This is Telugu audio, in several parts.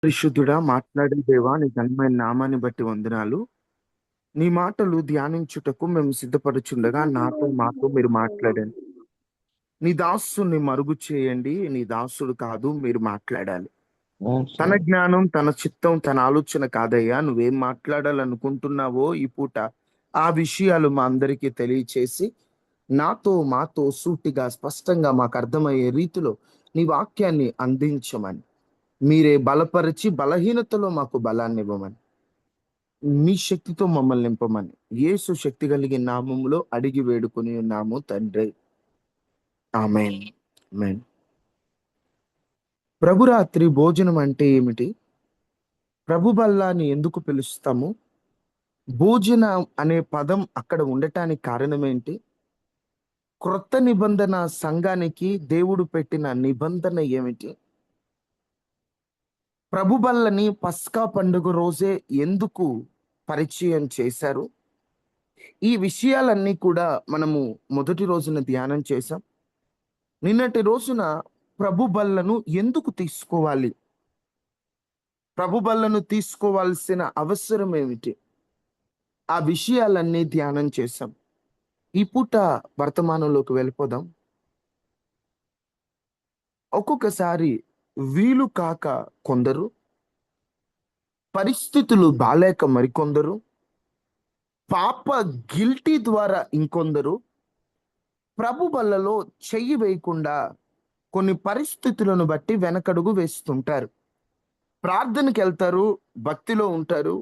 పరిశుద్ధుడా, మాట్లాడే దేవా, నీ ఘనమైన నామాన్ని బట్టి వందనాలు. నీ మాటలు ధ్యానించుటకు మేము సిద్ధపడుచుండగా మాతో మీరు మాట్లాడండి. నీ దాసుని మరుగు చేయండి. నీ దాసుడు కాదు, మీరు మాట్లాడాలి. తన జ్ఞానం, తన చిత్తం, తన ఆలోచన కాదయ్యా. నువ్వేం మాట్లాడాలనుకుంటున్నావో ఈ పూట ఆ విషయాలు మా అందరికీ తెలియచేసి మాతో సూటిగా స్పష్టంగా మాకు అర్థమయ్యే రీతిలో నీ వాక్యాన్ని అందించమని, మీరే బలపరిచి బలహీనతలో మాకు బలాన్ని ఇవ్వమని, మీ శక్తితో మమ్మల్ని నింపమని యేసు శక్తి కలిగిన నామములో అడిగి వేడుకొని ఉన్నాము తండ్రి. ఆమేన్. ఆమేన్. ప్రభురాత్రి భోజనం అంటే ఏమిటి? ప్రభు బల్లాని ఎందుకు పిలుస్తాము? భోజన అనే పదం అక్కడ ఉండటానికి కారణం ఏంటి? క్రొత్త నిబంధన సంఘానికి దేవుడు పెట్టిన నిబంధన ఏమిటి? ప్రభు బల్లని పస్కా పండుగ రోజే ఎందుకు పరిచయం చేశారు? ఈ విషయాలన్నీ కూడా మనము మొదటి రోజున ధ్యానం చేశాం. నిన్నటి రోజున ప్రభు బల్లను ఎందుకు తీసుకోవాలి? ప్రభు బల్లను తీసుకోవాల్సిన అవసరం ఏమిటి? ఆ విషయాలన్నీ ధ్యానం చేశాం. ఈ పూట వర్తమానంలోకి వెళ్ళిపోదాం. ఒక్కొక్కసారి వీలు కాక కొందరు, పరిస్థితులు బాలేక మరికొందరు, పాప గిల్టీ ద్వారా ఇంకొందరు ప్రభు బల్లలో చెయ్యి వేయకుండా కొన్ని పరిస్థితులను బట్టి వెనకడుగు వేస్తుంటారు. ప్రార్థనకి వెళ్తారు, భక్తిలో ఉంటారు,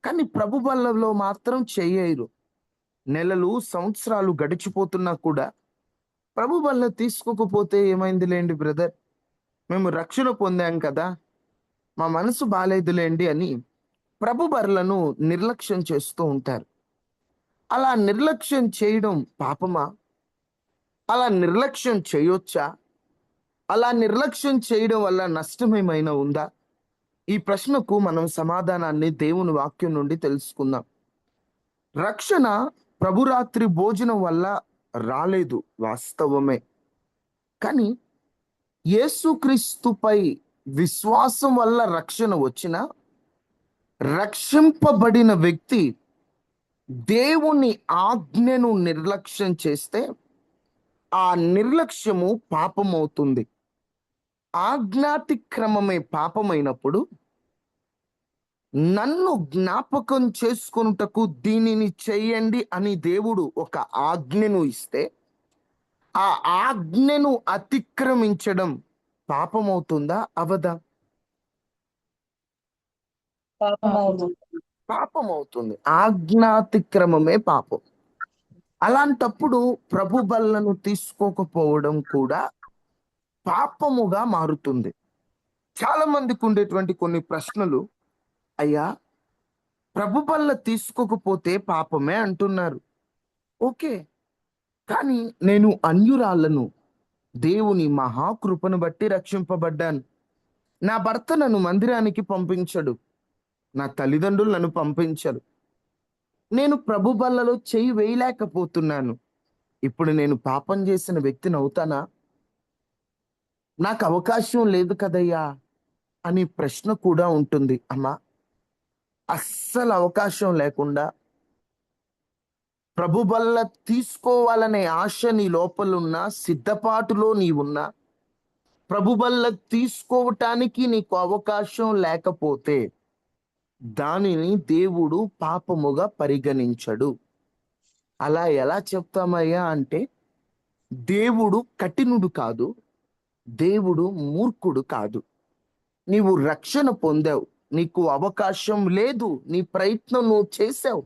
కానీ ప్రభు బల్లలో మాత్రం చెయ్యరు. నెలలు సంవత్సరాలు గడిచిపోతున్నా కూడా ప్రభు బల్ల తీసుకోకపోతే ఏమైంది లేండి బ్రదర్, మేము రక్షణ పొందాం కదా, మా మనసు బాలేదులేండి అని ప్రభు బర్లను నిర్లక్ష్యం చేస్తూ ఉంటారు. అలా నిర్లక్ష్యం చేయడం పాపమా? అలా నిర్లక్ష్యం చేయొచ్చా? అలా నిర్లక్ష్యం చేయడం వల్ల నష్టం ఏమైనా ఉందా? ఈ ప్రశ్నకు మనం సమాధానాన్ని దేవుని వాక్యం నుండి తెలుసుకుందాం. రక్షణ ప్రభురాత్రి భోజనం వల్ల రాలేదు, వాస్తవమే. కానీ యేసుక్రీస్తుపై విశ్వాసం వల్ల రక్షణ వచ్చిన, రక్షింపబడిన వ్యక్తి దేవుని ఆజ్ఞను నిర్లక్ష్యం చేస్తే ఆ నిర్లక్ష్యము పాపమవుతుంది. ఆజ్ఞాతిక్రమమే పాపమైనప్పుడు నన్ను జ్ఞాపకం చేసుకొనుటకు దీనిని చెయ్యండి అని దేవుడు ఒక ఆజ్ఞను ఇస్తే ఆ ఆజ్ఞను అతిక్రమించడం పాపమవుతుందా అవదా? పాపమవుతుంది. ఆజ్ఞాతిక్రమమే పాపం. అలాంటప్పుడు ప్రభు బల్లను తీసుకోకపోవడం కూడా పాపముగా మారుతుంది. చాలా మందికి ఉండేటువంటి కొన్ని ప్రశ్నలు, అయ్యా ప్రభు బల్ల తీసుకోకపోతే పాపమే అంటున్నారు. ఓకే, కానీ నేను అన్యురాలను దేవుని మహాకృపను బట్టి రక్షింపబడ్డాను. నా భర్త నన్ను మందిరానికి పంపించడు, నా తల్లిదండ్రులు నన్ను పంపించరు, నేను ప్రభు బల్లలో చెయ్యి వేయలేకపోతున్నాను. ఇప్పుడు నేను పాపం చేసిన వ్యక్తిని అవుతానా? నాకు అవకాశం లేదు కదయ్యా అని ప్రశ్న కూడా ఉంటుంది. అమ్మా, అస్సలు అవకాశం లేకుండా ప్రభు బల్ల తీసుకోవాలనే ఆశ నీ లోపలున్నా, సిద్ధపాటులో నీవున్నా, ప్రభు బల్ల తీసుకోవటానికి నీకు అవకాశం లేకపోతే దానిని దేవుడు పాపముగా పరిగణించడు. అలా ఎలా చెప్తామయ్యా అంటే, దేవుడు కఠినుడు కాదు, దేవుడు మూర్ఖుడు కాదు. నీవు రక్షణ పొందావు, నీకు అవకాశం లేదు, నీ ప్రయత్నం నువ్వు చేసావు,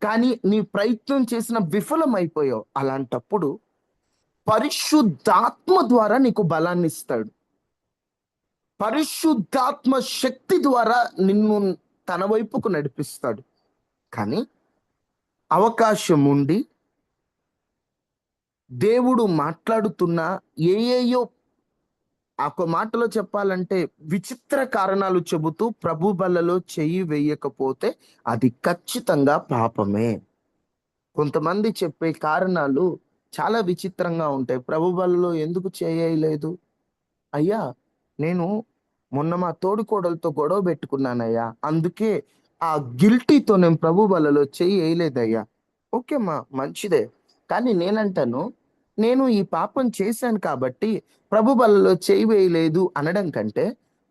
కానీ నీ ప్రయత్నం చేసిన విఫలమైపోయావు. అలాంటప్పుడు పరిశుద్ధాత్మ ద్వారా నీకు బలాన్ని ఇస్తాడు. పరిశుద్ధాత్మ శక్తి ద్వారా నిన్ను తన వైపుకు నడిపిస్తాడు. కానీ అవకాశం ఉండి దేవుడు మాట్లాడుతున్నా ఏయేయో, ఒక మాటలో చెప్పాలంటే విచిత్ర కారణాలు చెబుతూ ప్రభు బల్లలో చెయ్యి వేయకపోతే అది ఖచ్చితంగా పాపమే. కొంతమంది చెప్పే కారణాలు చాలా విచిత్రంగా ఉంటాయి. ప్రభు బల్లలో ఎందుకు చేయలేదు? అయ్యా, నేను మొన్న మా తోడికోడలతో గొడవ పెట్టుకున్నానయ్యా, అందుకే ఆ గిల్టీతో నేను ప్రభు బలలో చెయ్యి వేయలేదయ్యా. ఓకే మా, మంచిదే. కానీ నేనంటాను, నేను ఈ పాపం చేశాను కాబట్టి ప్రభు బలలో చేయి వేయలేదు అనడం కంటే,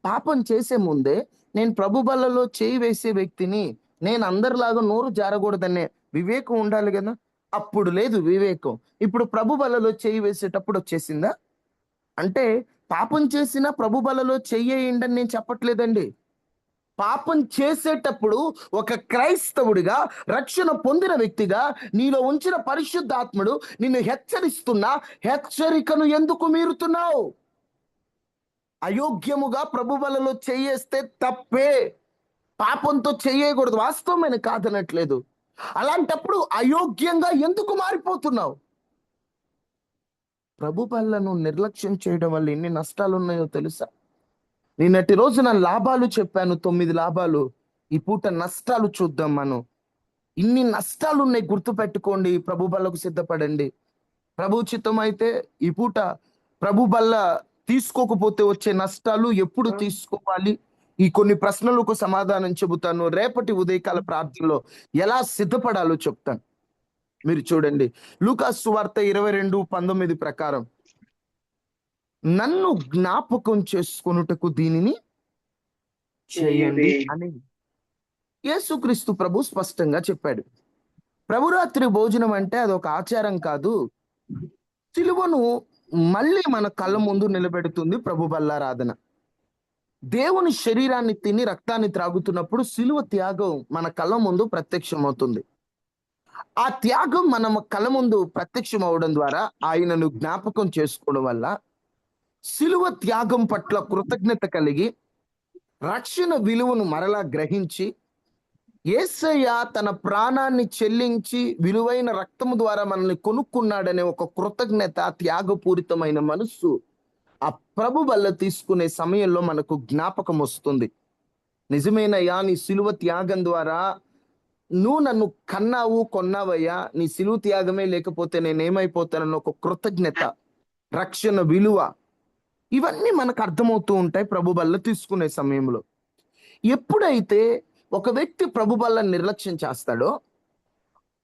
పాపం చేసే ముందే నేను ప్రభు బలలో చేయి వేసే వ్యక్తిని, నేను అందరిలాగా నోరు జారకూడదనే వివేకం ఉండాలి కదా. అప్పుడు లేదు వివేకం, ఇప్పుడు ప్రభు బలలో చేయి వేసేటప్పుడు వచ్చేసిందా? అంటే పాపం చేసిన ప్రభు బలలో చెయ్యేయండి నేను చెప్పట్లేదండి. పాపం చేసేటప్పుడు ఒక క్రైస్తవుడిగా, రక్షణ పొందిన వ్యక్తిగా నీలో ఉంచిన పరిశుద్ధాత్ముడు నిన్ను హెచ్చరిస్తున్నా, హెచ్చరికను ఎందుకు మీరుతున్నావు? అయోగ్యముగా ప్రభు బలలో చెయ్యేస్తే తప్పే, పాపంతో చెయ్యకూడదు, వాస్తవమైన కాదనట్లేదు. అలాంటప్పుడు అయోగ్యంగా ఎందుకు మారిపోతున్నావు? ప్రభు బలను నిర్లక్ష్యం చేయడం వల్ల ఎన్ని నష్టాలు ఉన్నాయో తెలుసా? నిన్నటి రోజున లాభాలు చెప్పాను, 9 లాభాలు. ఈ పూట నష్టాలు చూద్దాం మనం. ఇన్ని నష్టాలు ఉన్నాయి, గుర్తుపెట్టుకోండి. ప్రభు బల్లకు సిద్ధపడండి. ప్రభు చిత్తం అయితే ఈ పూట ప్రభు బల్ల తీసుకోకపోతే వచ్చే నష్టాలు, ఎప్పుడు తీసుకోవాలి, ఈ కొన్ని ప్రశ్నలకు సమాధానం చెబుతాను. రేపటి ఉదయకాల ప్రార్థనలో ఎలా సిద్ధపడాలో చెప్తాను. మీరు చూడండి, లూకాసు సువార్త 22:19 ప్రకారం, నన్ను జ్ఞాపకం చేసుకొనుటకు దీనిని చేయండి అని యేసుక్రీస్తు ప్రభు స్పష్టంగా చెప్పాడు. ప్రభురాత్రి భోజనం అంటే అదొక ఆచారం కాదు, సిలువను మళ్ళీ మన కళ్ళ ముందు నిలబెడుతుంది ప్రభు బల్లారాధన. దేవుని శరీరాన్ని తిని రక్తాన్ని త్రాగుతున్నప్పుడు సిలువ త్యాగం మన కళ్ళ ముందు ప్రత్యక్షమవుతుంది. ఆ త్యాగం మన కళ్ళ ముందు ప్రత్యక్షం అవడం ద్వారా, ఆయనను జ్ఞాపకం చేసుకోవడం వల్ల, సిలువ త్యాగం పట్ల కృతజ్ఞత కలిగి, రక్షణ విలువను మరలా గ్రహించి, యేసయ్య తన ప్రాణాన్ని చెల్లించి విలువైన రక్తము ద్వారా మనల్ని కొనుక్కున్నాడనే ఒక కృతజ్ఞత, త్యాగపూరితమైన మనస్సు ఆ ప్రభు వల్ల తీసుకునే సమయంలో మనకు జ్ఞాపకం వస్తుంది. నిజమేనయ్యా, నీ సిలువ త్యాగం ద్వారా నువ్వు నన్ను కన్నావు, కొన్నావయ్యా, నీ సిలువ త్యాగమే లేకపోతే నేనేమైపోతానన్న ఒక కృతజ్ఞత, రక్షణ విలువ, ఇవన్నీ మనకు అర్థమవుతూ ఉంటాయి ప్రభు బల్ల తీసుకునే సమయంలో. ఎప్పుడైతే ఒక వ్యక్తి ప్రభు బల్ల నిర్లక్ష్యం చేస్తాడో,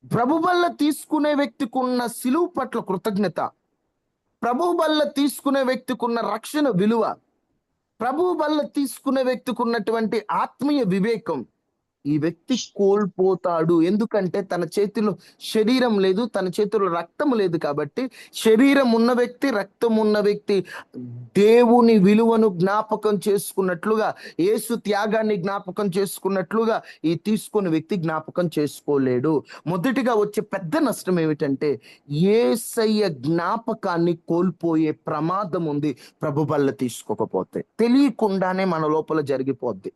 ప్రభు బల్ల తీసుకునే వ్యక్తికి ఉన్న సిలువ పట్ల కృతజ్ఞత, ప్రభు బల్ల తీసుకునే వ్యక్తికి ఉన్న రక్షణ విలువ, ప్రభు బల్ల తీసుకునే వ్యక్తికి ఉన్నటువంటి ఆత్మీయ వివేకం, ఈ వ్యక్తి కోల్పోతాడు. ఎందుకంటే తన చేతిలో శరీరం లేదు, తన చేతిలో రక్తం లేదు. కాబట్టి శరీరం ఉన్న వ్యక్తి, రక్తం ఉన్న వ్యక్తి దేవుని విలువను జ్ఞాపకం చేసుకున్నట్లుగా, యేసు త్యాగాన్ని జ్ఞాపకం చేసుకున్నట్లుగా ఈ తీసుకున్న వ్యక్తి జ్ఞాపకం చేసుకోలేడు. మొదటిగా వచ్చే పెద్ద నష్టం ఏమిటంటే, యేసయ్య జ్ఞాపకాన్ని కోల్పోయే ప్రమాదం ఉంది ప్రభు బల్ల తీసుకోకపోతే. తెలియకుండానే మన లోపల జరిగిపోద్ది.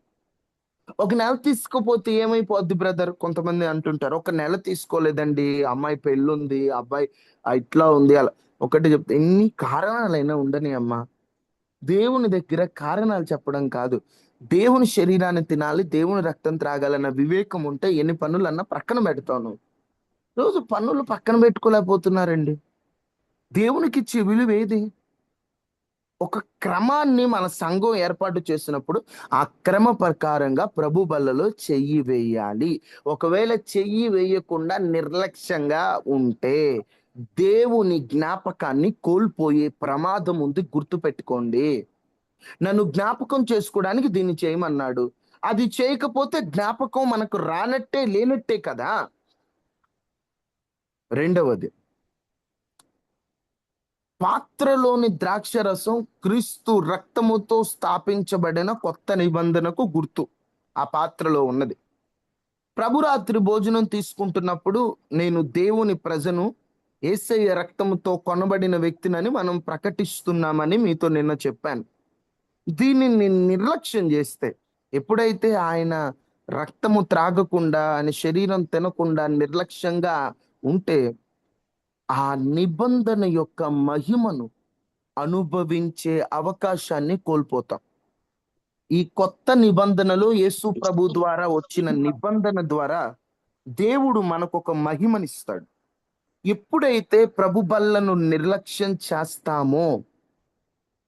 ఒక నెల తీసుకోపోతే ఏమైపోద్ది బ్రదర్? కొంతమంది అంటుంటారు, ఒక నెల తీసుకోలేదండి, అమ్మాయి పెళ్ళుంది, అబ్బాయి ఇట్లా ఉంది, అలా. ఒకటి చెప్తే, ఎన్ని కారణాలైనా ఉండని అమ్మా, దేవుని దగ్గర కారణాలు చెప్పడం కాదు. దేవుని శరీరాన్ని తినాలి, దేవుని రక్తం త్రాగాలన్న వివేకం ఉంటే ఎన్ని పనులన్నా ప్రక్కన పెడతాను. రోజు పనులు పక్కన పెట్టుకోలేకపోతున్నారండి. దేవునికి ఇచ్చే విలువ ఏది? ఒక క్రమాన్ని మన సంఘం ఏర్పాటు చేసినప్పుడు ఆ క్రమ ప్రకారంగా ప్రభు బల్లలో చెయ్యి వేయాలి. ఒకవేళ చెయ్యి వేయకుండా నిర్లక్ష్యంగా ఉంటే దేవుని జ్ఞాపకాన్ని కోల్పోయే ప్రమాదం ఉంది, గుర్తుపెట్టుకోండి. నన్ను జ్ఞాపకం చేసుకోవడానికి దీన్ని చేయమన్నాడు, అది చేయకపోతే జ్ఞాపకం మనకు రానట్టే, లేనట్టే కదా. రెండవది, పాత్రలోని ద్రాక్ష రసం క్రీస్తు రక్తముతో స్థాపించబడిన కొత్త నిబంధనకు గుర్తు. ఆ పాత్రలో ఉన్నది. ప్రభురాత్రి భోజనం తీసుకుంటున్నప్పుడు నేను దేవుని ప్రజను, యేసయ్య రక్తముతో కొనబడిన వ్యక్తినని మనం ప్రకటిస్తున్నామని మీతో నిన్న చెప్పాను. దీనిని నిర్లక్ష్యం చేస్తే, ఎప్పుడైతే ఆయన రక్తము త్రాగకుండా, ఆయన శరీరం తినకుండా నిర్లక్ష్యంగా ఉంటే, ఆ నిబంధన యొక్క మహిమను అనుభవించే అవకాశాన్ని కోల్పోతాం. ఈ కొత్త నిబంధనలో యేసు ప్రభు ద్వారా వచ్చిన నిబంధన ద్వారా దేవుడు మనకు ఒక మహిమనిస్తాడు. ఎప్పుడైతే ప్రభు బల్లను నిర్లక్ష్యం చేస్తామో,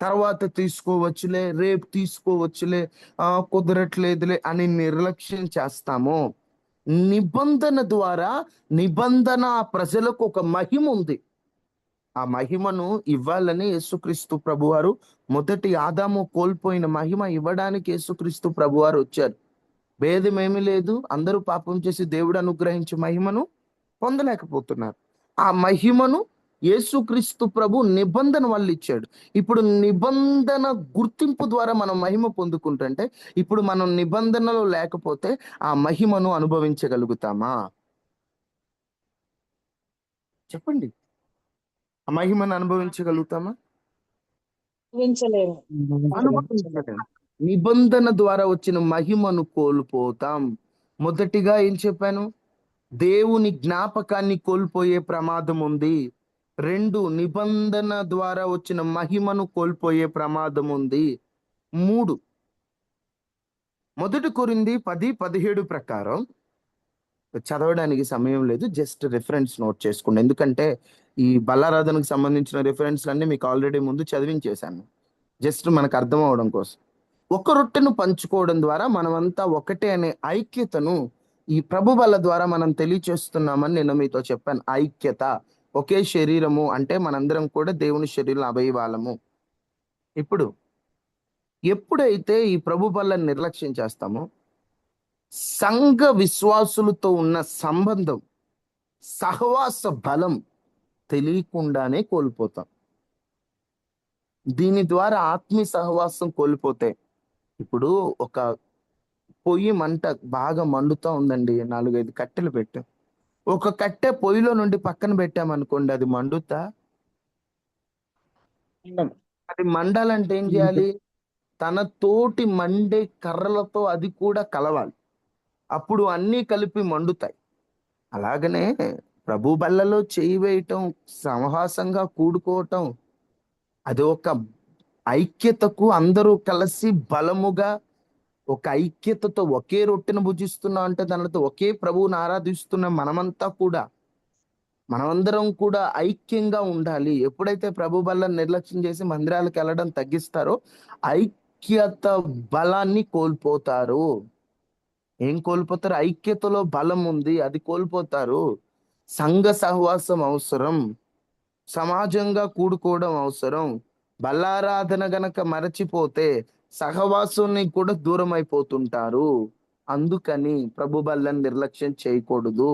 తర్వాత తీసుకోవచ్చులే, రేపు తీసుకోవచ్చులే, కుదరట్లేదులే అని నిర్లక్ష్యం చేస్తామో, నిబంధన ద్వారా నిబంధన ప్రజలకు ఒక మహిమ ఉంది. ఆ మహిమను ఇవ్వాలని యేసుక్రీస్తు ప్రభువారు, మొదటి ఆదాము కోల్పోయిన మహిమ ఇవ్వడానికి యేసుక్రీస్తు ప్రభువారు వచ్చారు. భేదమేమీ లేదు, అందరూ పాపం చేసి దేవుడు అనుగ్రహించే మహిమను పొందలేకపోతున్నారు. ఆ మహిమను యేసుక్రీస్తు ప్రభు నిబంధన వల్ల ఇచ్చాడు. ఇప్పుడు నిబంధన గుర్తింపు ద్వారా మనం మహిమ పొందుకుంటుంటే, ఇప్పుడు మనం నిబంధనలో లేకపోతే ఆ మహిమను అనుభవించగలుగుతామా? చెప్పండి. ఆ మహిమను అనుభవించగలుగుతామా? ఊహించలేము. అనుభవించలేం. నిబంధన ద్వారా వచ్చిన మహిమను కోల్పోతాం. మొదటిగా ఏం చెప్పాను? దేవుని జ్ఞాపకాన్ని కోల్పోయే ప్రమాదం ఉంది. 2, నిబంధన ద్వారా వచ్చిన మహిమను కోల్పోయే ప్రమాదం ఉంది. 3, 1 కొరింథీ 10:17 ప్రకారం, చదవడానికి సమయం లేదు, జస్ట్ రిఫరెన్స్ నోట్ చేసుకోండి. ఎందుకంటే ఈ బలారాధనకు సంబంధించిన రిఫరెన్స్లన్నీ మీకు ఆల్రెడీ ముందు చదివించేశాను. జస్ట్ మనకు అర్థం అవడం కోసం. ఒక రొట్టెను పంచుకోవడం ద్వారా మనమంతా ఒకటే అనే ఐక్యతను ఈ ప్రభు బల ద్వారా మనం తెలియచేస్తున్నామని నేను మీతో చెప్పాను. ఐక్యత, ఒకే శరీరము అంటే మనందరం కూడా దేవుని శరీరం అవయవాలము. ఇప్పుడు ఎప్పుడైతే ఈ ప్రభు బలను నిర్లక్ష్యం చేస్తామో, సంఘ విశ్వాసులతో ఉన్న సంబంధం, సహవాస బలం తెలియకుండానే కోల్పోతాం. దీని ద్వారా ఆత్మీయ సహవాసం కోల్పోతే, ఇప్పుడు ఒక పొయ్యి మంట బాగా మండుతా ఉందండి, 4-5 కట్టెలు పెట్టాం. ఒక కట్టె పొయ్యిలో నుండి పక్కన పెట్టామనుకోండి, అది మండుతా? అది మండాలంటే ఏం చేయాలి? తన తోటి మండే కర్రలతో అది కూడా కలవాలి, అప్పుడు అన్నీ కలిపి మండుతాయి. అలాగనే ప్రభు బల్లలో చేయి వేయటం, సమహాసంగా కూడుకోవటం, అది ఒక ఐక్యతకు, అందరూ కలిసి బలముగా ఒక ఐక్యతతో ఒకే రొట్టెను భుజిస్తున్నాం అంటే దానితో ఒకే ప్రభువుని ఆరాధిస్తున్న మనమందరం కూడా ఐక్యంగా ఉండాలి. ఎప్పుడైతే ప్రభు బలను నిర్లక్ష్యం చేసి మందిరాలకు వెళ్ళడం తగ్గిస్తారో, ఐక్యత బలాన్ని కోల్పోతారు. ఏం కోల్పోతారు? ఐక్యతలో బలం ఉంది, అది కోల్పోతారు. సంఘ సహవాసం అవసరం, సమాజంగా కూడుకోవడం అవసరం. బల్లారాధన గనక మరచిపోతే సహవాసాన్ని కూడా దూరం అయిపోతుంటారు. అందుకని ప్రభు బల్లను నిర్లక్ష్యం చేయకూడదు.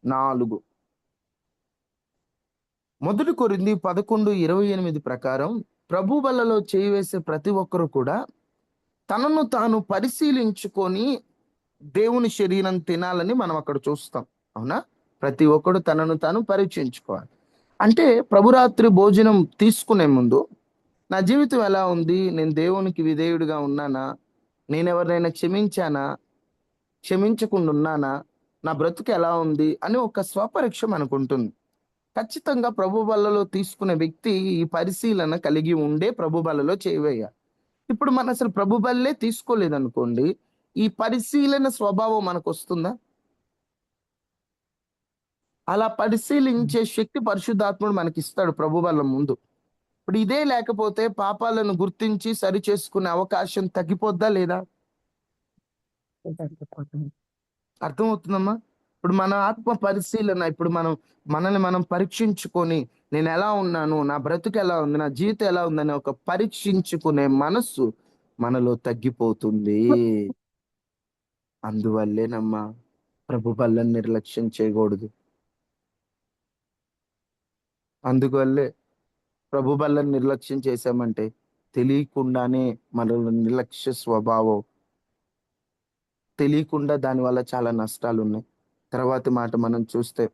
4, 1 కొరింథీ 11:28 ప్రకారం, ప్రభు బల్లలో చేయి వేసే ప్రతి ఒక్కరు కూడా తనను తాను పరిశీలించుకొని దేవుని శరీరం తినాలని మనం అక్కడ చూస్తాం. అవునా? ప్రతి ఒక్కడు తనను తాను పరీక్షించుకోవాలి. అంటే ప్రభురాత్రి భోజనం తీసుకునే ముందు నా జీవితం ఎలా ఉంది, నేను దేవునికి విధేయుడిగా ఉన్నానా, నేను ఎవరినైనా క్షమించానా, క్షమించకుండా ఉన్నానా, నా బ్రతుకు ఎలా ఉంది అని ఒక స్వపరీక్ష మనకు ఉంటుంది. ఖచ్చితంగా ప్రభు బలలో తీసుకునే వ్యక్తి ఈ పరిశీలన కలిగి ఉండే ప్రభు బలలో చేయవేయాలి. ఇప్పుడు మనం అసలు ప్రభు బల్లే తీసుకోలేదనుకోండి, ఈ పరిశీలన స్వభావం మనకు వస్తుందా? అలా పరిశీలించే శక్తి పరిశుద్ధాత్ముడు మనకి ఇస్తాడు ప్రభు బల్ల ముందు. ఇప్పుడు ఇదే లేకపోతే పాపాలను గుర్తించి సరి చేసుకునే అవకాశం తగ్గిపోద్దా లేదా? అర్థమవుతుందమ్మా? ఇప్పుడు మన ఆత్మ పరిశీలన, ఇప్పుడు మనల్ని మనం పరీక్షించుకొని, నేను ఎలా ఉన్నాను, నా బ్రతుకు ఎలా ఉంది, నా జీవితం ఎలా ఉందని ఒక పరీక్షించుకునే మనస్సు మనలో తగ్గిపోతుంది. అందువల్లేనమ్మా ప్రభు బల్లను నిర్లక్ష్యం చేయకూడదు. అందువల్లే ప్రభు బల్లను నిర్లక్ష్యం చేశామంటే తెలియకుండానే మనలో నిర్లక్ష్య స్వభావం, తెలియకుండా దానివల్ల చాలా నష్టాలు ఉన్నాయి. తర్వాత మాట మనం చూస్తే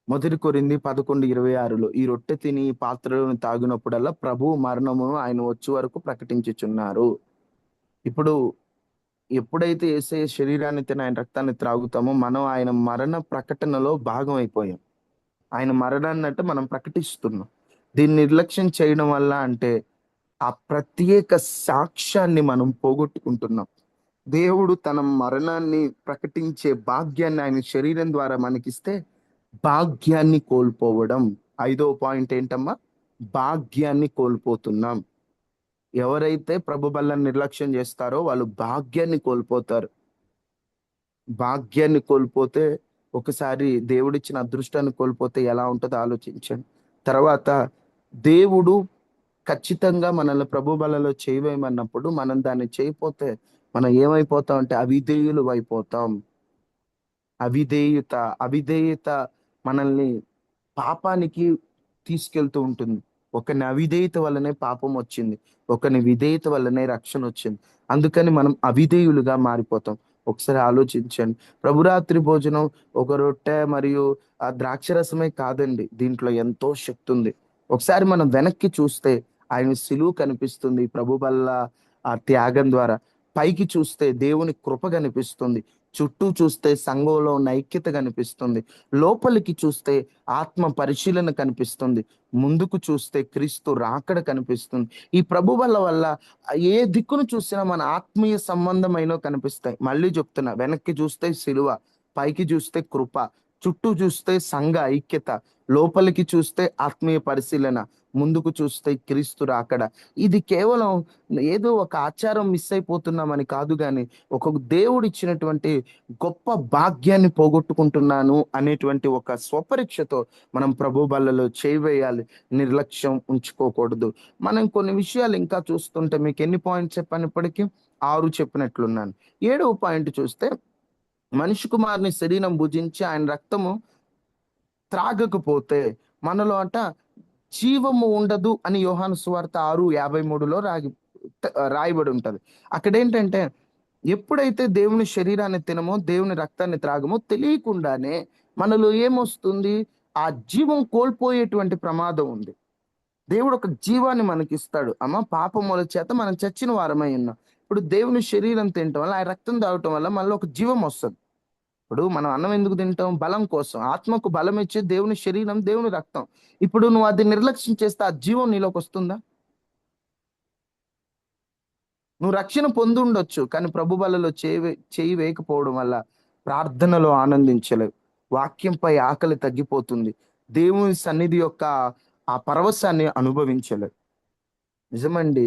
1 కొరింథీ 11:26లో, ఈ రొట్టె తిని ఈ పాత్రలను తాగినప్పుడల్లా ప్రభు మరణమును ఆయన వచ్చే వరకు ప్రకటించుచున్నారు. ఇప్పుడు ఎప్పుడైతే యేసయ్య శరీరాన్ని తిని ఆయన రక్తాన్ని త్రాగుతామో, మనం ఆయన మరణ ప్రకటనలో భాగం అయిపోయాం. ఆయన మరణాన్ని అంటే మనం ప్రకటిస్తున్నాం. దీన్ని నిర్లక్ష్యం చేయడం వల్ల అంటే ఆ ప్రత్యేక సాక్ష్యాన్ని మనం పోగొట్టుకుంటున్నాం. దేవుడు తన మరణాన్ని ప్రకటించే భాగ్యాన్ని ఆయన శరీరం ద్వారా మనకిస్తే భాగ్యాన్ని కోల్పోవడం. 5వ పాయింట్ ఏంటమ్మా? భాగ్యాన్ని కోల్పోతున్నాం. ఎవరైతే ప్రభు బల్లను నిర్లక్ష్యం చేస్తారో వాళ్ళు భాగ్యాన్ని కోల్పోతారు. భాగ్యాన్ని కోల్పోతే, ఒకసారి దేవుడిచ్చిన అదృష్టాన్ని కోల్పోతే ఎలా ఉంటుందో ఆలోచించండి. తర్వాత దేవుడు ఖచ్చితంగా మనల్ని ప్రభు బలలో చేయవేయమన్నప్పుడు మనం దాన్ని చేయకపోతే మనం ఏమైపోతాం అంటే అవిధేయులు అయిపోతాం. అవిధేయత అవిధేయత మనల్ని పాపానికి తీసుకెళ్తూ ఉంటుంది. ఒకని అవిధేయత వల్లనే పాపం వచ్చింది, ఒకని విధేయత వల్లనే రక్షణ వచ్చింది. అందుకని మనం అవిధేయులుగా మారిపోతాం. ఒకసారి ఆలోచించండి. ప్రభురాత్రి భోజనం ఒక రొట్టె మరియు ఆ ద్రాక్షరసమే కాదండి, దీంట్లో ఎంతో శక్తి ఉంది. ఒకసారి మనం వెనక్కి చూస్తే ఆయన సిలువ కనిపిస్తుంది ప్రభు వల్ల, ఆ త్యాగం ద్వారా. పైకి చూస్తే దేవుని కృప కనిపిస్తుంది. చుట్టూ చూస్తే సంఘంలో ఉన్న ఐక్యత కనిపిస్తుంది. లోపలికి చూస్తే ఆత్మ పరిశీలన కనిపిస్తుంది. ముందుకు చూస్తే క్రీస్తు రాకడ కనిపిస్తుంది. ఈ ప్రభు వల్ల ఏ దిక్కును చూసినా మన ఆత్మీయ సంబంధమైనో కనిపిస్తాయి. మళ్ళీ చెప్తున్నా, వెనక్కి చూస్తే సిలువ, పైకి చూస్తే కృప, చుట్టూ చూస్తే సంఘ ఐక్యత, లోపలికి చూస్తే ఆత్మీయ పరిశీలన, ముందుకు చూస్తే క్రీస్తు రాకడ. ఇది కేవలం ఏదో ఒక ఆచారం మిస్ అయిపోతున్నామని కాదు, కానీ ఒక దేవుడు ఇచ్చినటువంటి గొప్ప భాగ్యాన్ని పోగొట్టుకుంటున్నాను అనేటువంటి ఒక స్వపరీక్షతో మనం ప్రభు బల్లలో చేవేయాలి. నిర్లక్ష్యం ఉంచుకోకూడదు. మనం కొన్ని విషయాలు ఇంకా చూస్తుంటే, మీకు ఎన్ని పాయింట్స్ చెప్పాను ఇప్పటికీ? 6 చెప్పినట్లున్నాను. 7వ పాయింట్ చూస్తే, మనిషి కుమారుని శరీరం భుజించి ఆయన రక్తము త్రాగకపోతే మనలో జీవము ఉండదు అని యోహాను సువార్త 6:53లో రాయబడి ఉంటది. అక్కడ ఏంటంటే, ఎప్పుడైతే దేవుని శరీరాన్ని తినమో, దేవుని రక్తాన్ని త్రాగమో, తెలియకుండానే మనలో ఏమొస్తుంది? ఆ జీవం కోల్పోయేటువంటి ప్రమాదం ఉంది. దేవుడు ఒక జీవాన్ని మనకిస్తాడు. అమ్మ, పాపముల చేత మనం చచ్చిన వారమై ఉన్నాం. ఇప్పుడు దేవుని శరీరం తినటం వల్ల, ఆ రక్తం తాగటం వల్ల మనలో ఒక జీవం వస్తుంది. ఇప్పుడు మనం అన్నం ఎందుకు తింటాం? బలం కోసం. ఆత్మకు బలం ఇచ్చే దేవుని శరీరం, దేవుని రక్తం. ఇప్పుడు నువ్వు అది నిర్లక్ష్యం చేస్తే ఆ జీవం నీలోకి వస్తుందా? నువ్వు రక్షణ పొంది ఉండొచ్చు, కానీ ప్రభు బలలో చేయి వేయకపోవడం వల్ల ప్రార్థనలో ఆనందించలేవు, వాక్యంపై ఆకలి తగ్గిపోతుంది, దేవుని సన్నిధి యొక్క ఆ పరవశాన్ని అనుభవించలేవు. నిజమండి.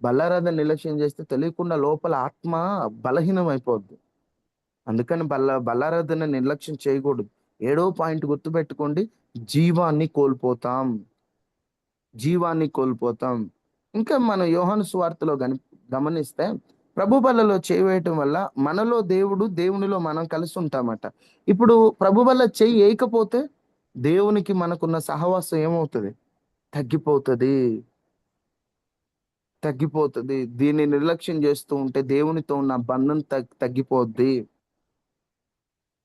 బల్లారాధన నిర్లక్ష్యం చేస్తే తెలియకుండా లోపల ఆత్మ బలహీనం అయిపోద్ది. అందుకని బల్లారాధన నిర్లక్ష్యం చేయకూడదు. 7వ పాయింట్ గుర్తుపెట్టుకోండి, జీవాన్ని కోల్పోతాం. జీవాన్ని కోల్పోతాం. ఇంకా మనం యోహాను సువార్తలో గమనిస్తే, ప్రభు బలలో చేయవేయటం వల్ల మనలో దేవుడు, దేవునిలో మనం కలిసి ఉంటామట. ఇప్పుడు ప్రభు వల్ల చేయి వేయకపోతే దేవునికి మనకున్న సహవాసం ఏమవుతుంది? తగ్గిపోతుంది. తగ్గిపోతుంది. దీన్ని నిర్లక్ష్యం చేస్తూ ఉంటే దేవునితో ఉన్న బంధం తగ్గిపోద్ది.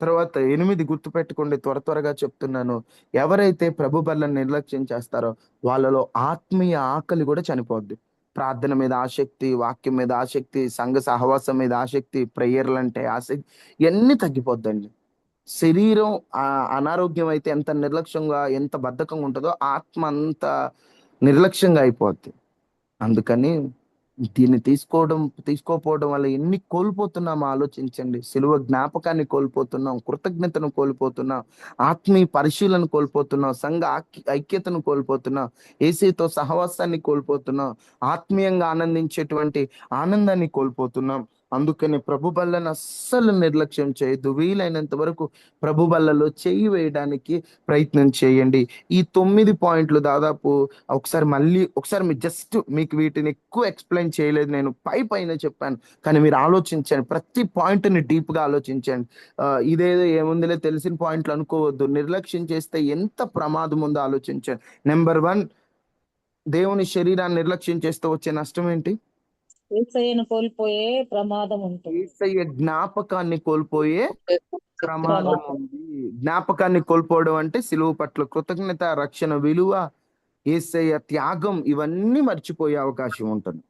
తర్వాత 8 గుర్తుపెట్టుకోండి, త్వరగా చెప్తున్నాను. ఎవరైతే ప్రభు బలను నిర్లక్ష్యం చేస్తారో వాళ్ళలో ఆత్మీయ ఆకలి కూడా చనిపోద్ది. ప్రార్థన మీద ఆసక్తి, వాక్యం మీద ఆసక్తి, సంఘ సహవాసం మీద ఆసక్తి, ప్రేయర్లు అంటే ఆసక్తి, ఇవన్నీ తగ్గిపోద్దండి. శరీరం అనారోగ్యం అయితే ఎంత నిర్లక్ష్యంగా, ఎంత బద్ధకంగా ఉంటుందో ఆత్మ అంత నిర్లక్ష్యంగా అయిపోద్ది. అందుకని దీన్ని తీసుకోపోవడం వల్ల ఎన్ని కోల్పోతున్నాం ఆలోచించండి. సిలువ జ్ఞాపకాన్ని కోల్పోతున్నాం, కృతజ్ఞతను కోల్పోతున్నాం, ఆత్మీయ పరిశీలన కోల్పోతున్నాం, సంఘ ఐక్యతను కోల్పోతున్నాం, ఏసీతో సహవాసాన్ని కోల్పోతున్నాం, ఆత్మీయంగా ఆనందించేటువంటి ఆనందాన్ని కోల్పోతున్నాం. అందుకని ప్రభు బల్లను అస్సలు నిర్లక్ష్యం చేయొద్దు. వీలైనంత వరకు ప్రభు బల్లలో చేయి వేయడానికి ప్రయత్నం చేయండి. ఈ 9 పాయింట్లు దాదాపు ఒకసారి మీరు జస్ట్, మీకు వీటిని ఎక్కువ ఎక్స్ప్లెయిన్ చేయలేదు, నేను పైన చెప్పాను, కానీ మీరు ఆలోచించండి. ప్రతి పాయింట్ని డీప్గా ఆలోచించండి. ఇదేదో ఏముందిలే తెలిసిన పాయింట్లు అనుకోవద్దు. నిర్లక్ష్యం చేస్తే ఎంత ప్రమాదం ఉందో ఆలోచించండి. నెంబర్ 1, దేవుని శరీరాన్ని నిర్లక్ష్యం చేస్తే వచ్చే నష్టం ఏంటి? యేసయ్యను కోల్పోయే ప్రమాదం ఉంటుంది. యేసయ్య జ్ఞాపకాన్ని కోల్పోయే ప్రమాదం ఉంది. జ్ఞాపకాన్ని కోల్పోవడం అంటే సిలువ పట్ల కృతజ్ఞత, రక్షణ విలువ, యేసయ్య త్యాగం, ఇవన్నీ మర్చిపోయే అవకాశం ఉంటుంది.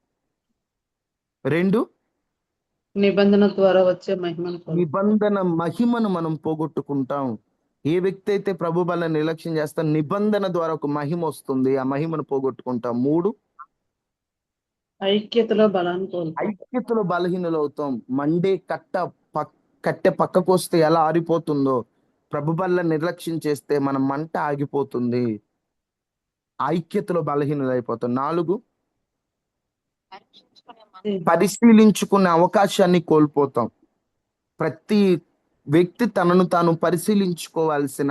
2, నిబంధన ద్వారా వచ్చే నిబంధన మహిమను మనం పోగొట్టుకుంటాం. ఏ వ్యక్తి అయితే ప్రభు బల నిర్లక్ష్యం చేస్తా, నిబంధన ద్వారా ఒక మహిమ వస్తుంది, ఆ మహిమను పోగొట్టుకుంటాం. 3, ఐక్యతలో బలహీనలు అవుతాం. మండే కట్టె పక్కకు వస్తే ఎలా ఆరిపోతుందో, ప్రభు బల్ల నిర్లక్ష్యం చేస్తే మన మంట ఆగిపోతుంది. ఐక్యతలో బలహీనమైపోతాం. 4, పరిశీలించుకునే అవకాశాన్ని కోల్పోతాం. ప్రతి వ్యక్తి తనను తాను పరిశీలించుకోవాల్సిన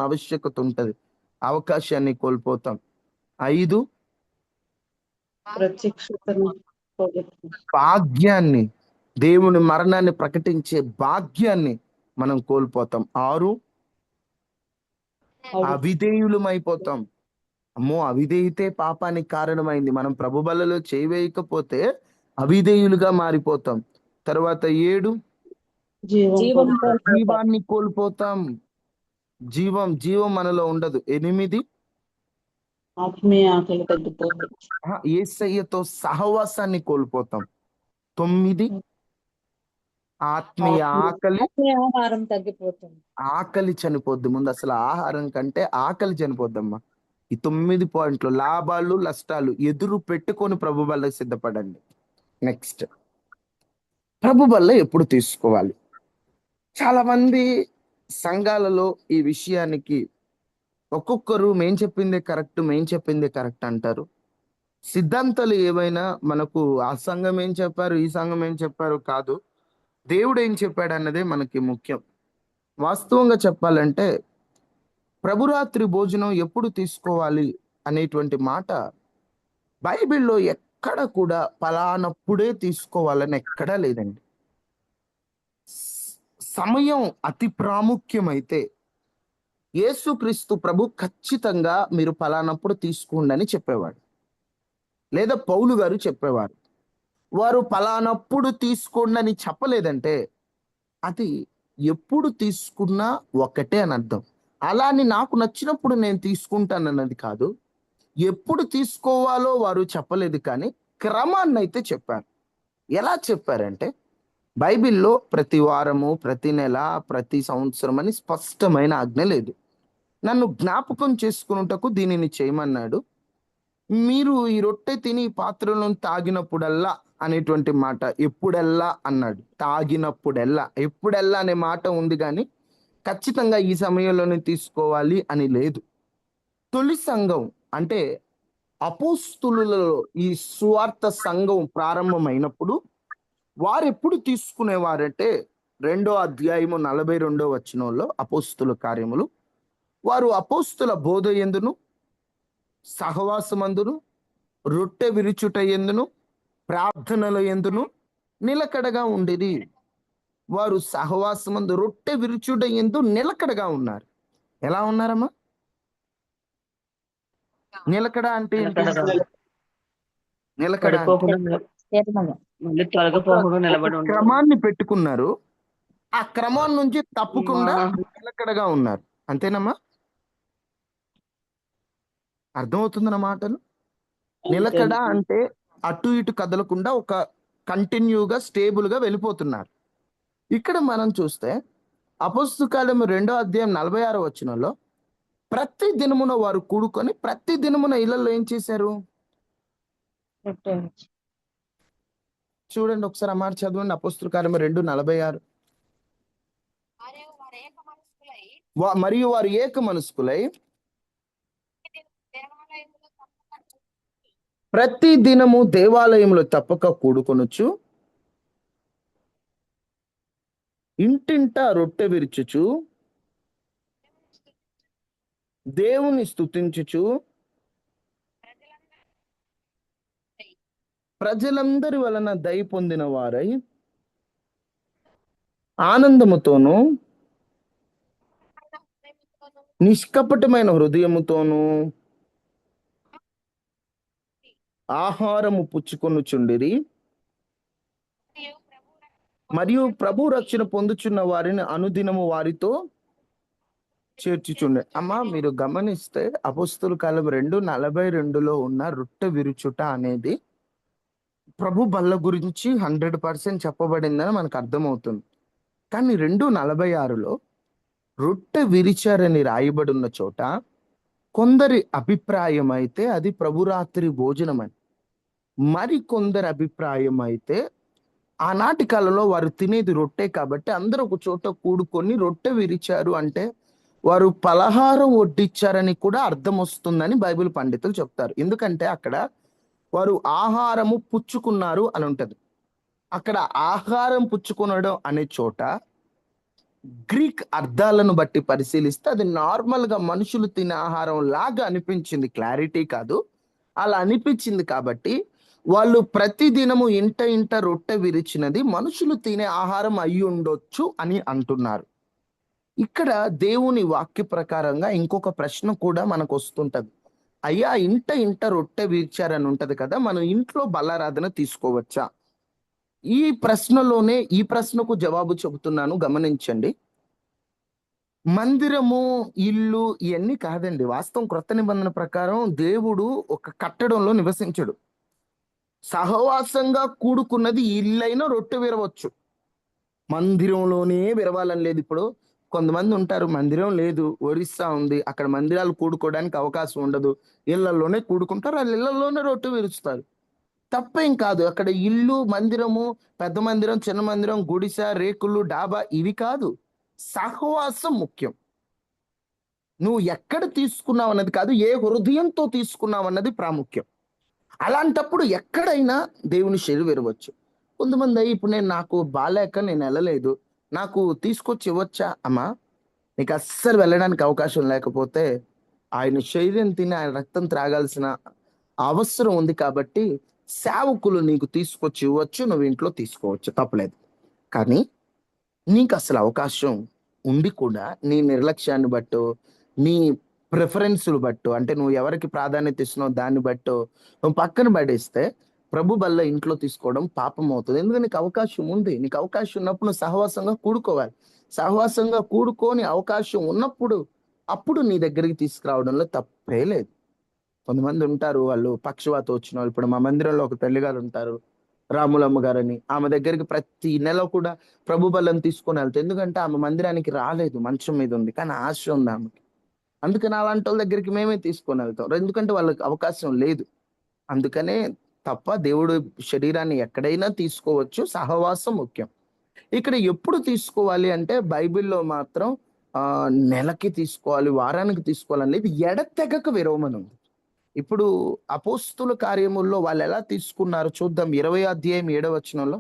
ఆవశ్యకత ఉంటది. అవకాశాన్ని కోల్పోతాం. 5, ప్రత్యక్షతను పోగొట్టుకుంటాం. భాగ్యాన్ని, దేవుని మరణాన్ని ప్రకటించే భాగ్యాన్ని మనం కోల్పోతాం. 6, అవిధేయులమైపోతాం. అమ్మో, అవిధేయతే పాపానికి కారణమైంది. మనం ప్రభు బలలో చేయవేయకపోతే అవిధేయులుగా మారిపోతాం. తర్వాత 7, జీవం జీవాన్ని కోల్పోతాం. జీవం మనలో ఉండదు. 8, ఆత్మీయ ఆకలి తగ్గిపోతుంది. యేసయ్యతో సహవాసాన్ని కోల్పోతాం. 9, ఆత్మీయ ఆకలి ఆహారం తగ్గిపోతుంది. ఆకలి చనిపోద్ది. ముందు అసలు ఆహారం కంటే ఆకలి చనిపోద్దమ్మా. ఈ 9 పాయింట్లు, లాభాలు నష్టాలు ఎదురు పెట్టుకొని ప్రభు బల్ల సిద్ధపడండి. నెక్స్ట్, ప్రభు బల్ల ఎప్పుడు తీసుకోవాలి? చాలా మంది సంఘాలలో ఈ విషయానికి ఒక్కొక్కరు మేం చెప్పిందే కరెక్ట్ అంటారు. సిద్ధాంతాలు ఏవైనా మనకు ఆ సంఘం ఏం చెప్పారు, ఈ సంఘం ఏం చెప్పారు కాదు, దేవుడు ఏం చెప్పాడు అన్నదే మనకి ముఖ్యం. వాస్తవంగా చెప్పాలంటే ప్రభురాత్రి భోజనం ఎప్పుడు తీసుకోవాలి అనేటువంటి మాట బైబిల్లో ఎక్కడ కూడా పలానప్పుడే తీసుకోవాలని ఎక్కడా లేదండి. సమయం అతి ప్రాముఖ్యమైతే యేసుక్రీస్తు ప్రభు ఖచ్చితంగా మీరు పలానప్పుడు తీసుకోండి అని చెప్పేవాడు, లేదా పౌలు గారు చెప్పేవారు. వారు పలానప్పుడు తీసుకోండి అని చెప్పలేదంటే అది ఎప్పుడు తీసుకున్నా ఒకటే అని అర్థం. అలా అని నాకు నచ్చినప్పుడు నేను తీసుకుంటాను అన్నది కాదు. ఎప్పుడు తీసుకోవాలో వారు చెప్పలేదు, కానీ క్రమాన్ని అయితే చెప్పారు. ఎలా చెప్పారంటే బైబిల్లో ప్రతి వారము, ప్రతి నెల, ప్రతి సంవత్సరం అని స్పష్టమైన ఆజ్ఞ లేదు. నన్ను జ్ఞాపకం చేసుకున్నటకు దీనిని చేయమన్నాడు. మీరు ఈ రొట్టె తిని ఈ పాత్రలను తాగినప్పుడల్లా అనేటువంటి మాట ఎప్పుడెల్లా అన్నాడు. తాగినప్పుడెల్లా, ఎప్పుడెల్లా అనే మాట ఉంది, కానీ ఖచ్చితంగా ఈ సమయంలోనే తీసుకోవాలి అని లేదు. తొలి సంఘం అంటే అపోస్తులులలో ఈ సువార్త సంఘం ప్రారంభమైనప్పుడు వారు ఎప్పుడు తీసుకునేవారంటే 2వ అధ్యాయము 42వ వచనంలో అపోస్తుల కార్యములు, వారు అపోస్తుల బోధ యందును, సహవాసమందును, రొట్టె విరుచుట యందును, ప్రార్థనల యందును నిలకడగా ఉండేది. వారు సహవాసమందు, రొట్టె విరుచుట యందు నిలకడగా ఉన్నారు. ఎలా ఉన్నారమ్మా? నిలకడ అంటే ఏంటి? నిలకడ అంటే మళ్ళీ తొలగిపోకుండా నిలబడి ఉంటారు. క్రమాన్ని పెట్టుకున్నారు. ఆ క్రమం నుంచి తప్పకుండా నిలకడగా ఉన్నారు. అంతేనమ్మా? అర్థమవుతుందన్న మాటలు? నిలకడ అంటే అటు ఇటు కదలకుండా ఒక కంటిన్యూగా స్టేబుల్ గా వెళ్ళిపోతున్నారు. ఇక్కడ మనం చూస్తే అపోస్తల కార్యము 2వ అధ్యాయం 46వ వచనంలో ప్రతి దినమున వారు కూడుకొని ప్రతి దినమున ఇళ్లలో ఏం చేశారు చూడండి ఒకసారి. అమ్మాట చదవండి. అపోస్తల కార్యము 2:46. మరియు వారు ఏక మనస్కులై ప్రతి దినము దేవాలయంలో తప్పక కూడుకొనుచు, ఇంటింట రొట్టె విరుచుచు, దేవుని స్తుతించుచు, ప్రజలందరి వలన దయ పొందిన వారై ఆనందముతోనూ నిష్కపటమైన హృదయముతోనూ ఆహారము పుచ్చుకొనుచుండిరి. మరియు ప్రభు రక్షణ పొందుచున్న వారిని అనుదినము వారితో చేర్చుచుండే. అమ్మా, మీరు గమనిస్తే అపోస్తల కాలం 2:42లో ఉన్న రొట్టె విరుచుట అనేది ప్రభు బల్ల గురించి 100% చెప్పబడిందని మనకు అర్థమవుతుంది. కానీ 2:46లో రొట్టె విరిచారని రాయబడి ఉన్న చోట కొందరి అభిప్రాయం అయితే అది ప్రభురాత్రి భోజనం అని, మరి కొందరి అభిప్రాయం అయితే ఆనాటి కాలంలో వారు తినేది రొట్టె కాబట్టి అందరూ ఒక చోట కూడుకొని రొట్టె విరిచారు అంటే వారు పలహారం వడ్డించారని కూడా అర్థం వస్తుందని బైబిల్ పండితులు చెప్తారు. ఎందుకంటే అక్కడ వారు ఆహారము పుచ్చుకున్నారు అని ఉంటది. అక్కడ ఆహారం పుచ్చుకొనడం అనే చోట గ్రీక్ అర్థాలను బట్టి పరిశీలిస్తే అది నార్మల్ గా మనుషులు తినే ఆహారం లాగా అనిపించింది, క్లారిటీ కాదు, అలా అనిపించింది. కాబట్టి వాళ్ళు ప్రతి దినము ఇంట ఇంట రొట్టె విరిచినది మనుషులు తినే ఆహారం అయి ఉండొచ్చు అని అంటున్నారు. ఇక్కడ దేవుని వాక్య ప్రకారంగా ఇంకొక ప్రశ్న కూడా మనకు వస్తుంటది. అయ్యా, ఇంట ఇంట రొట్టె విరిచారని ఉంటది కదా, మనం ఇంట్లో బలారాధన తీసుకోవచ్చా? ఈ ప్రశ్నకు జవాబు చెబుతున్నాను, గమనించండి. మందిరము, ఇల్లు ఇవన్నీ కాదండి. వాస్తవం క్రొత్త నిబంధన ప్రకారం దేవుడు ఒక కట్టడంలో నివసించడు. సహవాసంగా కూడుకున్నది ఇల్లైనా రొట్టె విరవచ్చు, మందిరంలోనే విరవాలని లేదు. ఇప్పుడు కొంతమంది ఉంటారు, మందిరం లేదు, ఒరిస్సా ఉంది, అక్కడ మందిరాలు కూడుకోవడానికి అవకాశం ఉండదు, ఇళ్లలోనే కూడుకుంటారు, వాళ్ళ ఇళ్లలోనే రొట్టె విరుస్తారు. తప్పేం కాదు. అక్కడ ఇల్లు, మందిరము, పెద్ద మందిరం, చిన్న మందిరం, గుడిసె, రేకులు, డాబా ఇవి కాదు. సహవాసం ముఖ్యం. నువ్వు ఎక్కడ తీసుకున్నావు అన్నది కాదు, ఏ హృదయంతో తీసుకున్నావు అన్నది ప్రాముఖ్యం. అలాంటప్పుడు ఎక్కడైనా దేవుని శరీరం విరవచ్చు. కొంతమంది ఇప్పుడు నాకు బాలేక నేను వెళ్ళలేదు, నాకు తీసుకొచ్చి ఇవ్వచ్చా? అమ్మా, నీకు అస్సలు వెళ్ళడానికి అవకాశం లేకపోతే ఆయన శరీరం తిని ఆయన రక్తం త్రాగాల్సిన అవసరం ఉంది కాబట్టి సేవకులు నీకు తీసుకొచ్చి ఇవ్వచ్చు, నువ్వు ఇంట్లో తీసుకోవచ్చు, తప్పలేదు. కానీ నీకు అసలు అవకాశం ఉండి కూడా నీ నిర్లక్ష్యాన్ని బట్టో, నీ ప్రిఫరెన్స్లు బట్టో, అంటే నువ్వు ఎవరికి ప్రాధాన్యత ఇస్తున్నావు దాన్ని బట్టో నువ్వు పక్కన పడేస్తే ప్రభు బల్ల ఇంట్లో తీసుకోవడం పాపం అవుతుంది. ఎందుకంటే నీకు అవకాశం ఉంది. నీకు అవకాశం ఉన్నప్పుడు నువ్వు సహవాసంగా కూడుకోవాలి. సహవాసంగా కూడుకొని అవకాశం ఉన్నప్పుడు అప్పుడు నీ దగ్గరికి తీసుకురావడంలో తప్పే లేదు. కొంతమంది ఉంటారు, వాళ్ళు పక్షవాతం వచ్చిన వాళ్ళు. ఇప్పుడు మా మందిరంలో ఒక తల్లి గారు ఉంటారు, రాములమ్మ గారని. ఆమె దగ్గరికి ప్రతి నెల కూడా ప్రభు బలం తీసుకొని వెళ్తారు. ఎందుకంటే ఆమె మందిరానికి రాలేదు, మంచం మీద ఉంది, కానీ ఆశ ఉంది ఆమెకి. అందుకని అలాంటి వాళ్ళ దగ్గరికి మేమే తీసుకొని వెళ్తాం, ఎందుకంటే వాళ్ళకి అవకాశం లేదు. అందుకనే తప్ప దేవుడు శరీరాన్ని ఎక్కడైనా తీసుకోవచ్చు, సహవాసం ముఖ్యం. ఇక్కడ ఎప్పుడు తీసుకోవాలి అంటే బైబిల్లో మాత్రం నెలకి తీసుకోవాలి, వారానికి తీసుకోవాలి అనేది ఎడతెగక విరవమని ఉంది. ఇప్పుడు అపోస్తుల కార్యముల్లో వాళ్ళు ఎలా తీసుకున్నారో చూద్దాం. 20వ అధ్యాయం 7వ వచనంలో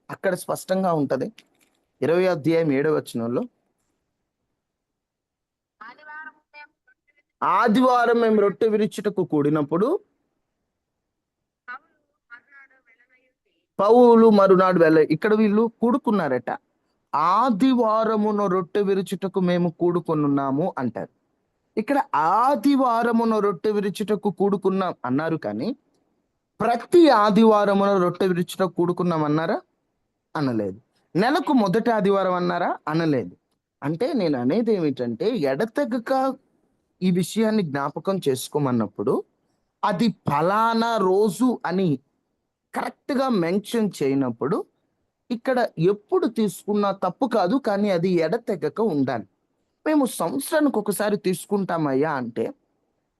అక్కడ స్పష్టంగా ఉంటది. 20వ అధ్యాయం 7వ వచనంలో, ఆదివారం మేము రొట్టె విరుచుటకు కూడినప్పుడు పౌలు మరునాడు వెళ్ళ. ఇక్కడ వీళ్ళు కూడుకున్నారట. ఆదివారమున రొట్టె విరుచుటకు మేము కూడుకొనున్నాము అంటారు. ఇక్కడ ఆదివారమున రొట్టె విరుచుటకు కూడుకున్నాం అన్నారు, కానీ ప్రతి ఆదివారమున రొట్టె విరుచుటకు కూడుకున్నాం అన్నారా? అనలేదు. నెలకు మొదటి ఆదివారం అన్నారా? అనలేదు. అంటే నేను అనేది ఏమిటంటే, ఎడతెగక ఈ విషయాన్ని జ్ఞాపకం చేసుకోమన్నప్పుడు అది ఫలానా రోజు అని కరెక్ట్ గా మెన్షన్ చేయనప్పుడు ఇక్కడ ఎప్పుడు తీసుకున్నా తప్పు కాదు, కానీ అది ఎడతెగక ఉండాలి. మేము సంవత్సరానికి ఒకసారి తీసుకుంటామయ్యా అంటే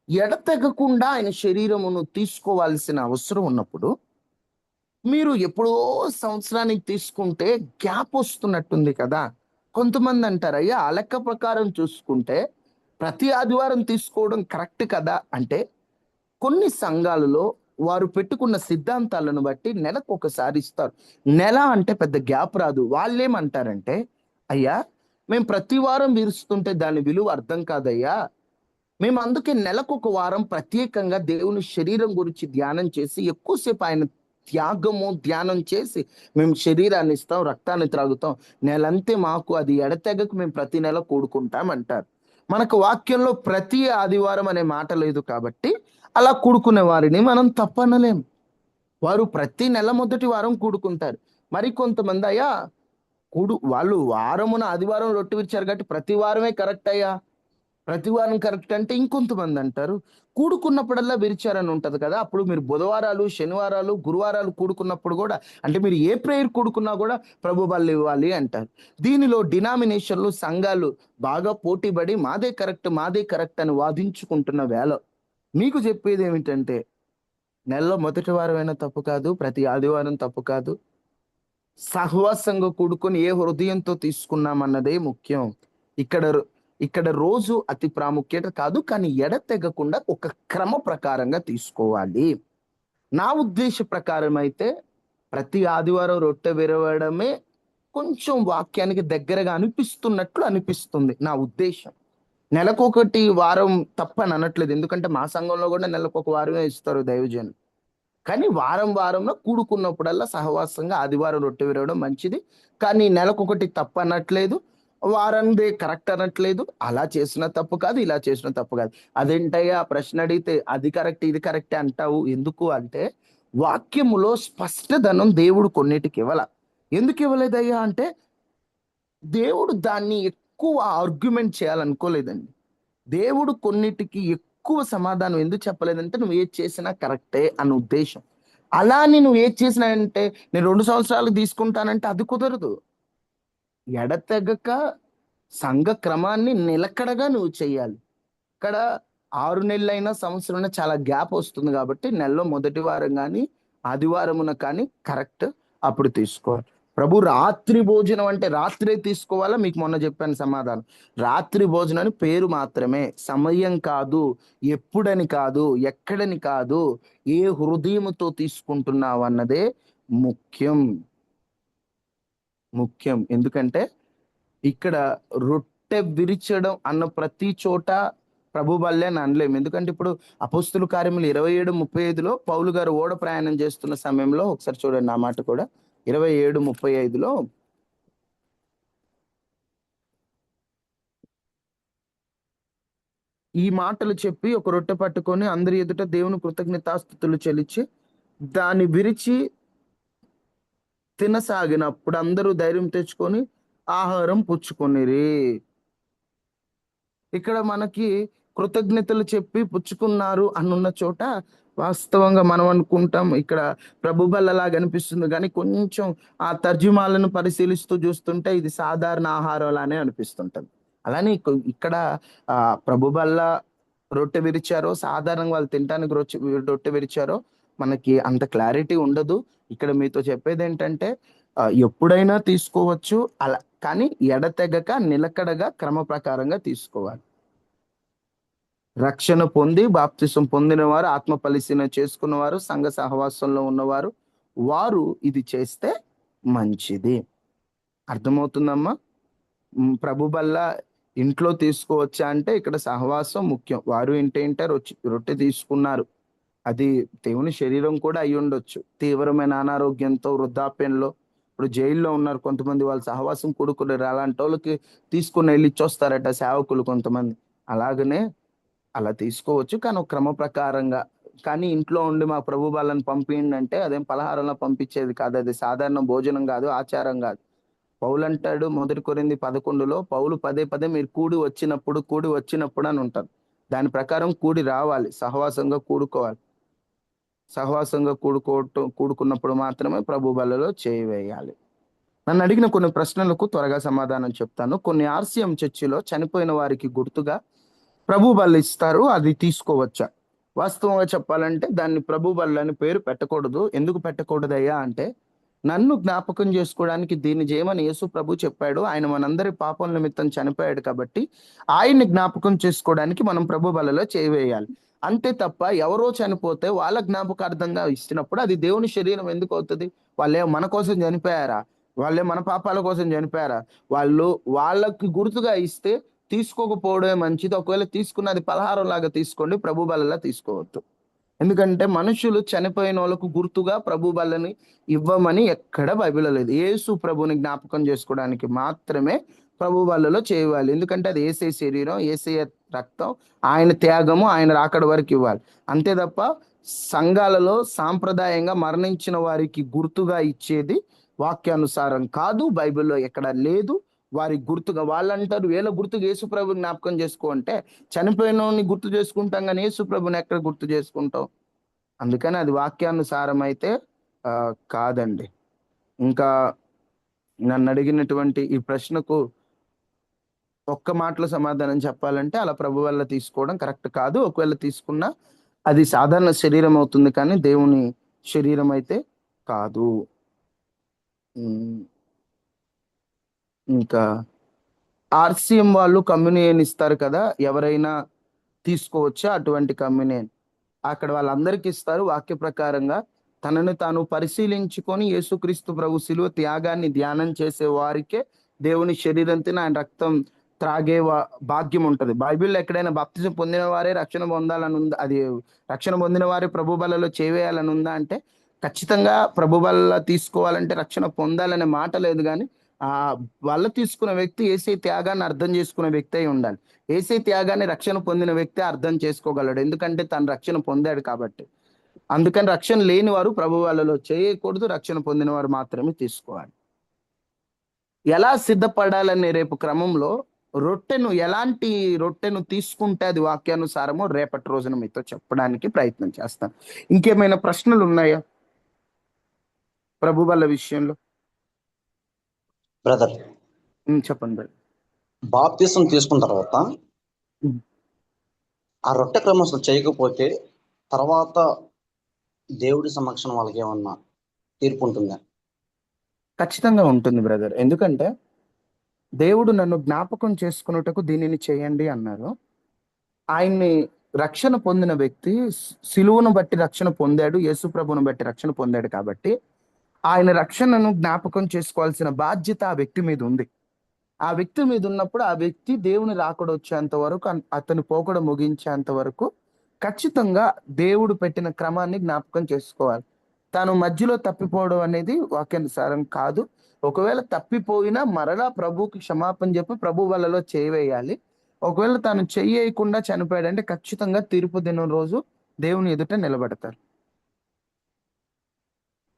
ఎడతెగకుండా ఆయన శరీరమును తీసుకోవాల్సిన అవసరం ఉన్నప్పుడు మీరు ఎప్పుడో సంవత్సరానికి తీసుకుంటే గ్యాప్ వస్తున్నట్టుంది కదా. కొంతమంది అంటారు, అయ్యా ఆ లెక్క ప్రకారం చూసుకుంటే ప్రతి ఆదివారం తీసుకోవడం కరెక్ట్ కదా అంటే, కొన్ని సంఘాలలో వారు పెట్టుకున్న సిద్ధాంతాలను బట్టి నెలకు ఒకసారి ఇస్తారు. నెల అంటే పెద్ద గ్యాప్ రాదు. వాళ్ళేమంటారంటే, అయ్యా మేము ప్రతి వారం విరుస్తుంటే దాని విలువ అర్థం కాదయ్యా, మేము అందుకే నెలకు ఒక వారం ప్రత్యేకంగా దేవుని శరీరం గురించి ధ్యానం చేసి ఎక్కువసేపు ఆయన ధ్యానం చేసి మేము శరీరాన్ని ఇస్తాం, రక్తాన్ని త్రాగుతాం, నెలంతే మాకు అది ఎడతెగకు మేము ప్రతి నెల కూడుకుంటాం అంటారు. మనకు వాక్యంలో ప్రతి ఆదివారం అనే మాట లేదు కాబట్టి అలా కూడుకునే వారిని మనం తప్పనలేం. వారు ప్రతి నెల మొదటి వారం కూడుకుంటారు. మరి కొంతమంది అయ్యా వాళ్ళు వారమున ఆదివారం రొట్టె విరిచారు కాబట్టి ప్రతి వారమే కరెక్ట్ అయ్యా, ప్రతి వారం కరెక్ట్ అంటే, ఇంకొంతమంది అంటారు కూడుకున్నప్పుడల్లా విరిచారని ఉంటది కదా, అప్పుడు మీరు బుధవారాలు, శనివారాలు, గురువారాలు కూడుకున్నప్పుడు కూడా, అంటే మీరు ఏ ప్రేయర్ కూడుకున్నా కూడా ప్రభు బల్ల ఇవ్వాలి అంటారు. దీనిలో డినామినేషన్లు, సంఘాలు బాగా పోటీపడి మాదే కరెక్ట్ అని వాదించుకుంటున్న వేళ మీకు చెప్పేది ఏమిటంటే, నెలలో మొదటి వారమైనా తప్పు కాదు, ప్రతి ఆదివారం తప్పు కాదు, సహవాసంగా కూడుకొని ఏ హృదయంతో తీసుకున్నామన్నదే ముఖ్యం. ఇక్కడ ఇక్కడ రోజు అతి ప్రాముఖ్యత కాదు, కానీ ఎడతెగకుండా ఒక క్రమ ప్రకారంగా తీసుకోవాలి. నా ఉద్దేశ ప్రకారం అయితే ప్రతి ఆదివారం రొట్టె విరవడమే కొంచెం వాక్యానికి దగ్గరగా అనిపిస్తున్నట్లు అనిపిస్తుంది నా ఉద్దేశం. నెలకొకటి వారం తప్పని అనట్లేదు, ఎందుకంటే మా సంఘంలో కూడా నెలకొక వారమే ఇస్తారు దైవజనులు. కానీ వారం వారంలో కూడుకున్నప్పుడల్లా సహవాసంగా ఆదివారం రొట్టె విరవడం మంచిది. కానీ నెలకొకటి తప్పు అనట్లేదు, వారందే కరెక్ట్ అనట్లేదు. అలా చేసిన తప్పు కాదు, ఇలా చేసిన తప్పు కాదు. అదేంటయ్యా ప్రశ్న అడిగితే అది కరెక్ట్ ఇది కరెక్ట్ అంటావు ఎందుకు అంటే, వాక్యములో స్పష్టదనం దేవుడు కొన్నిటికి ఇవ్వాల. ఎందుకు ఇవ్వలేదయ్యా అంటే, దేవుడు దాన్ని ఎక్కువ ఆర్గ్యుమెంట్ చేయాలనుకోలేదండి. దేవుడు కొన్నిటికి ఎక్కువ సమాధానం ఎందుకు చెప్పలేదంటే, నువ్వు ఏది చేసినా కరెక్టే అన్న ఉద్దేశం. అలా నువ్వు ఏది చేసినా అంటే, నేను 2 సంవత్సరాలు తీసుకుంటానంటే అది కుదరదు. ఎడతెగక సంఘ క్రమాన్ని నిలకడగా నువ్వు చెయ్యాలి. ఇక్కడ 6 నెలలైనా సంవత్సరం చాలా గ్యాప్ వస్తుంది కాబట్టి నెలలో మొదటి వారం కానీ ఆదివారమున కానీ కరెక్ట్ అప్పుడు తీసుకోవాలి. ప్రభు రాత్రి భోజనం అంటే రాత్రే తీసుకోవాలా? మీకు మొన్న చెప్పాను సమాధానం. రాత్రి భోజనం అని పేరు మాత్రమే, సమయం కాదు, ఎప్పుడని కాదు, ఎక్కడని కాదు, ఏ హృదయముతో తీసుకుంటున్నావు అన్నదే ముఖ్యం. ముఖ్యం ఎందుకంటే ఇక్కడ రొట్టె విరిచడం అన్న ప్రతి చోట ప్రభు బల్లే అని అనలేము. ఎందుకంటే ఇప్పుడు అపోస్తుల కార్యములు 27:35లో పౌలు గారు ఓడ ప్రయాణం చేస్తున్న సమయంలో, ఒకసారి చూడండి ఆ మాట కూడా, 27:35లో ఈ మాటలు చెప్పి ఒక రొట్టె పట్టుకొని అందరి ఎదుట దేవుని కృతజ్ఞతాస్తుతులు చెల్లించి దాన్ని విరిచి తినసాగినప్పుడు అందరూ ధైర్యం తెచ్చుకొని ఆహారం పుచ్చుకొనిరి. ఇక్కడ మనకి కృతజ్ఞతలు చెప్పి పుచ్చుకున్నారు అన్నున్న చోట వాస్తవంగా మనం అనుకుంటాం ఇక్కడ ప్రభు బల్లలాగా అనిపిస్తుంది, కానీ కొంచెం ఆ తర్జుమాలను పరిశీలిస్తూ చూస్తుంటే ఇది సాధారణ ఆహారం లానే అనిపిస్తుంటది. అలానే ఇక్కడ ప్రభు బల్ల రొట్టె విరిచారో సాధారణంగా వాళ్ళు తినడానికి రొట్టె విరిచారో మనకి అంత క్లారిటీ ఉండదు. ఇక్కడ మీతో చెప్పేది ఏంటంటే ఎప్పుడైనా తీసుకోవచ్చు అలా, కానీ ఎడతెగక నిలకడగా క్రమ ప్రకారంగా తీసుకోవాలి. రక్షణ పొంది బాప్తిసం పొందిన వారు, ఆత్మ పరిశీలన చేసుకున్నవారు, సంఘ సహవాసంలో ఉన్నవారు, వారు ఇది చేస్తే మంచిది. అర్థమవుతుందమ్మా? ప్రభు బల్ల ఇంట్లో తీసుకోవచ్చా అంటే ఇక్కడ సహవాసం ముఖ్యం. వారు ఇంటేంటారు రొట్టె తీసుకున్నారు, అది దేవుని శరీరం కూడా అయి ఉండొచ్చు. తీవ్రమైన అనారోగ్యంతో వృద్ధాప్యంలో ఇప్పుడు జైల్లో ఉన్నారు కొంతమంది, వాళ్ళ సహవాసం కూడుకున్నారు. అలాంటి వాళ్ళకి తీసుకుని వెళ్ళి ఇచ్చొస్తారట సేవకులు కొంతమంది. అలాగనే అలా తీసుకోవచ్చు, కానీ ఒక క్రమ ప్రకారంగా. కానీ ఇంట్లో ఉండి మా ప్రభు వాళ్ళని పంపించండి అంటే అదేం పలహారంలో పంపించేది కాదు, అది సాధారణ భోజనం కాదు, ఆచారం కాదు. పౌలు అంటాడు 1 కొరింథీ 11లో, పౌలు పదే పదే మీరు కూడి వచ్చినప్పుడు అని ఉంటారు. దాని ప్రకారం కూడి రావాలి, సహవాసంగా కూడుకోవాలి. సహవాసంగా కూడుకున్నప్పుడు మాత్రమే ప్రభు బల్లలో చేయి వేయాలి. నన్ను అడిగిన కొన్ని ప్రశ్నలకు త్వరగా సమాధానం చెప్తాను. కొన్ని ఆర్సిఎం చర్చిలో చనిపోయిన వారికి గుర్తుగా ప్రభు బల్ల ఇస్తారు, అది తీసుకోవచ్చా? వాస్తవంగా చెప్పాలంటే దాన్ని ప్రభు బల్ల అని పేరు పెట్టకూడదు. ఎందుకు పెట్టకూడదయ్యా అంటే, నన్ను జ్ఞాపకం చేసుకోవడానికి దీన్ని చేయమని యేసు ప్రభు చెప్పాడు. ఆయన మనందరి పాపం నిమిత్తం చనిపోయాడు కాబట్టి ఆయన్ని జ్ఞాపకం చేసుకోవడానికి మనం ప్రభు బల్లలో చేవేయాలి. అంతే తప్ప ఎవరో చనిపోతే వాళ్ళ జ్ఞాపకార్థంగా ఇచ్చినప్పుడు అది దేవుని శరీరం ఎందుకు అవుతుంది? వాళ్ళే మన కోసం చనిపోయారా? వాళ్ళే మన పాపాల కోసం చనిపోయారా? వాళ్ళకి గుర్తుగా ఇస్తే తీసుకోకపోవడమే మంచిది. ఒకవేళ తీసుకున్నది పలహారం లాగా తీసుకోండి, ప్రభు బల్లలా తీసుకోవద్దు. ఎందుకంటే మనుషులు చనిపోయిన వాళ్ళకు గుర్తుగా ప్రభు బల్లని ఇవ్వమని ఎక్కడ బైబిల్లో లేదు. యేసు ప్రభుని జ్ఞాపకం చేసుకోవడానికి మాత్రమే ప్రభు బల్లలో చేయాలి. ఎందుకంటే అది యేసే శరీరం, యేసే రక్తం, ఆయన త్యాగము, ఆయన రాకడ వరకు ఇవ్వాలి. అంతే తప్ప సంఘాలలో సాంప్రదాయంగా మరణించిన వారికి గుర్తుగా ఇచ్చేది వాక్యానుసారం కాదు, బైబిల్లో ఎక్కడ లేదు. వారి గుర్తుగా వాళ్ళంటారు వీళ్ళ గుర్తుగా యేసు ప్రభు జ్ఞాపకం చేసుకో అంటే, చనిపోయిన గుర్తు చేసుకుంటాం కానీ యేసు ప్రభుని ఎక్కడ గుర్తు చేసుకుంటాం? అందుకని అది వాక్యానుసారం అయితే కాదండి. ఇంకా నన్ను అడిగినటువంటి ఈ ప్రశ్నకు ఒక్క మాటలో సమాధానం చెప్పాలంటే, అలా ప్రభు వల్ల తీసుకోవడం కరెక్ట్ కాదు. ఒకవేళ తీసుకున్నా అది సాధారణ శరీరం అవుతుంది, కానీ దేవుని శరీరం అయితే కాదు. ఇంకా ఆర్సీఎం వాళ్ళు కమ్యూనియన్ ఇస్తారు కదా, ఎవరైనా తీసుకోవచ్చా అటువంటి కమ్యూనియన్? అక్కడ వాళ్ళందరికీ ఇస్తారు. వాక్య ప్రకారంగా తనను తాను పరిశీలించుకొని యేసుక్రీస్తు ప్రభు శిలువ త్యాగాన్ని ధ్యానం చేసే వారికే దేవుని శరీరం తిని ఆయన రక్తం త్రాగే భాగ్యం ఉంటది. బైబిల్లో ఎక్కడైనా బాప్తిజం పొందిన వారే రక్షణ పొందాలని ఉందా? అది రక్షణ పొందిన వారే ప్రభు బలలో చేవేయాలని ఉందా అంటే ఖచ్చితంగా ప్రభు బల తీసుకోవాలంటే రక్షణ పొందాలనే మాట లేదు. కానీ ఆ వల్ల తీసుకున్న వ్యక్తి యేసే త్యాగాన్ని అర్థం చేసుకున్న వ్యక్తి అయి ఉండాలి. యేసే త్యాగాన్ని రక్షణ పొందిన వ్యక్తి అర్థం చేసుకోగలడు, ఎందుకంటే తను రక్షణ పొందాడు కాబట్టి. అందుకని రక్షణ లేని వారు ప్రభు వాళ్ళలో చేయకూడదు, రక్షణ పొందిన వారు మాత్రమే తీసుకోవాలి. ఎలా సిద్ధపడాలనే రేపు క్రమంలో ఎలాంటి రొట్టెను తీసుకుంటే అది వాక్యానుసారమో రేపటి రోజున మీతో చెప్పడానికి ప్రయత్నం చేస్తాను. ఇంకేమైనా ప్రశ్నలు ఉన్నాయా ప్రభు వాళ్ళ విషయంలో? బ్రదర్, చెప్పండి బ్రదర్. బాప్తిసం తీసుకున్న తర్వాత ఉమ్. ఆ రొట్టె క్రమం చేయకపోతే తర్వాత దేవుడి సమక్షం వాళ్ళకి ఏమన్నా తీర్పు ఉంటుందా? ఖచ్చితంగా ఉంటుంది బ్రదర్. ఎందుకంటే దేవుడు నన్ను జ్ఞాపకం చేసుకున్నటకు దీనిని చేయండి అన్నారు. ఆయన్ని రక్షణ పొందిన వ్యక్తి సిలువను బట్టి రక్షణ పొందాడు, యేసు ప్రభువును బట్టి రక్షణ పొందాడు కాబట్టి ఆయన రక్షణను జ్ఞాపకం చేసుకోవాల్సిన బాధ్యత ఆ వ్యక్తి మీద ఉంది. ఆ వ్యక్తి మీద ఉన్నప్పుడు ఆ వ్యక్తి దేవుని రాకడ వచ్చేంత వరకు, అతను పోకడ ముగించేంత వరకు ఖచ్చితంగా దేవుడు పెట్టిన క్రమాన్ని జ్ఞాపకం చేసుకోవాలి. తాను మధ్యలో తప్పిపోవడం అనేది వాక్యానుసారం కాదు. ఒకవేళ తప్పిపోయినా మరలా ప్రభుకి క్షమాపణ చెప్పి ప్రభు వాళ్ళలో చేయవేయాలి. ఒకవేళ తాను చెయ్యకుండా చనిపోయాడంటే ఖచ్చితంగా తీర్పు దినం రోజు దేవుని ఎదుట నిలబడతారు.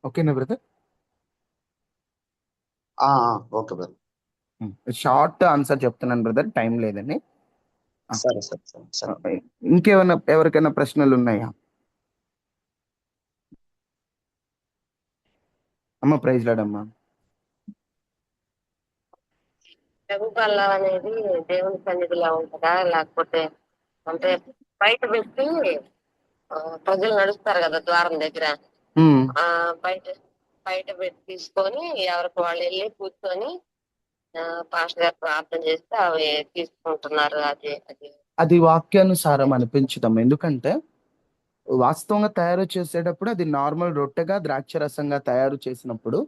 ఓకేనా brother? Okay brother. Short answer చెప్తున్నాను బ్రదర్, టైం లేదని. సరే సరే సరే సరే. ఇంకేమైనా ఎవరికైనా ప్రశ్నలు ఉన్నాయా? అమ్మ ప్రైజ్ లాడమ్మా. ప్రభు బల్ల అనేది దేవుని సన్నిధిలో ఉంటుందా, లేకపోతే అంటే బయట పెట్టి ప్రజలు నడుస్తారు కదా ద్వారం దగ్గర, బయట బయట పెట్టి తీసుకొని ఎవరికి వాళ్ళు వెళ్ళి కూర్చొని పాస్టర్ గారు ప్రార్థన చేస్తే అవి తీసుకుంటున్నారు. అది వాక్యానుసారం అనిపించడం. ఎందుకంటే వాస్తవంగా తయారు చేసేటప్పుడు అది నార్మల్ రొట్టెగా ద్రాక్ష రసంగా తయారు చేసినప్పుడు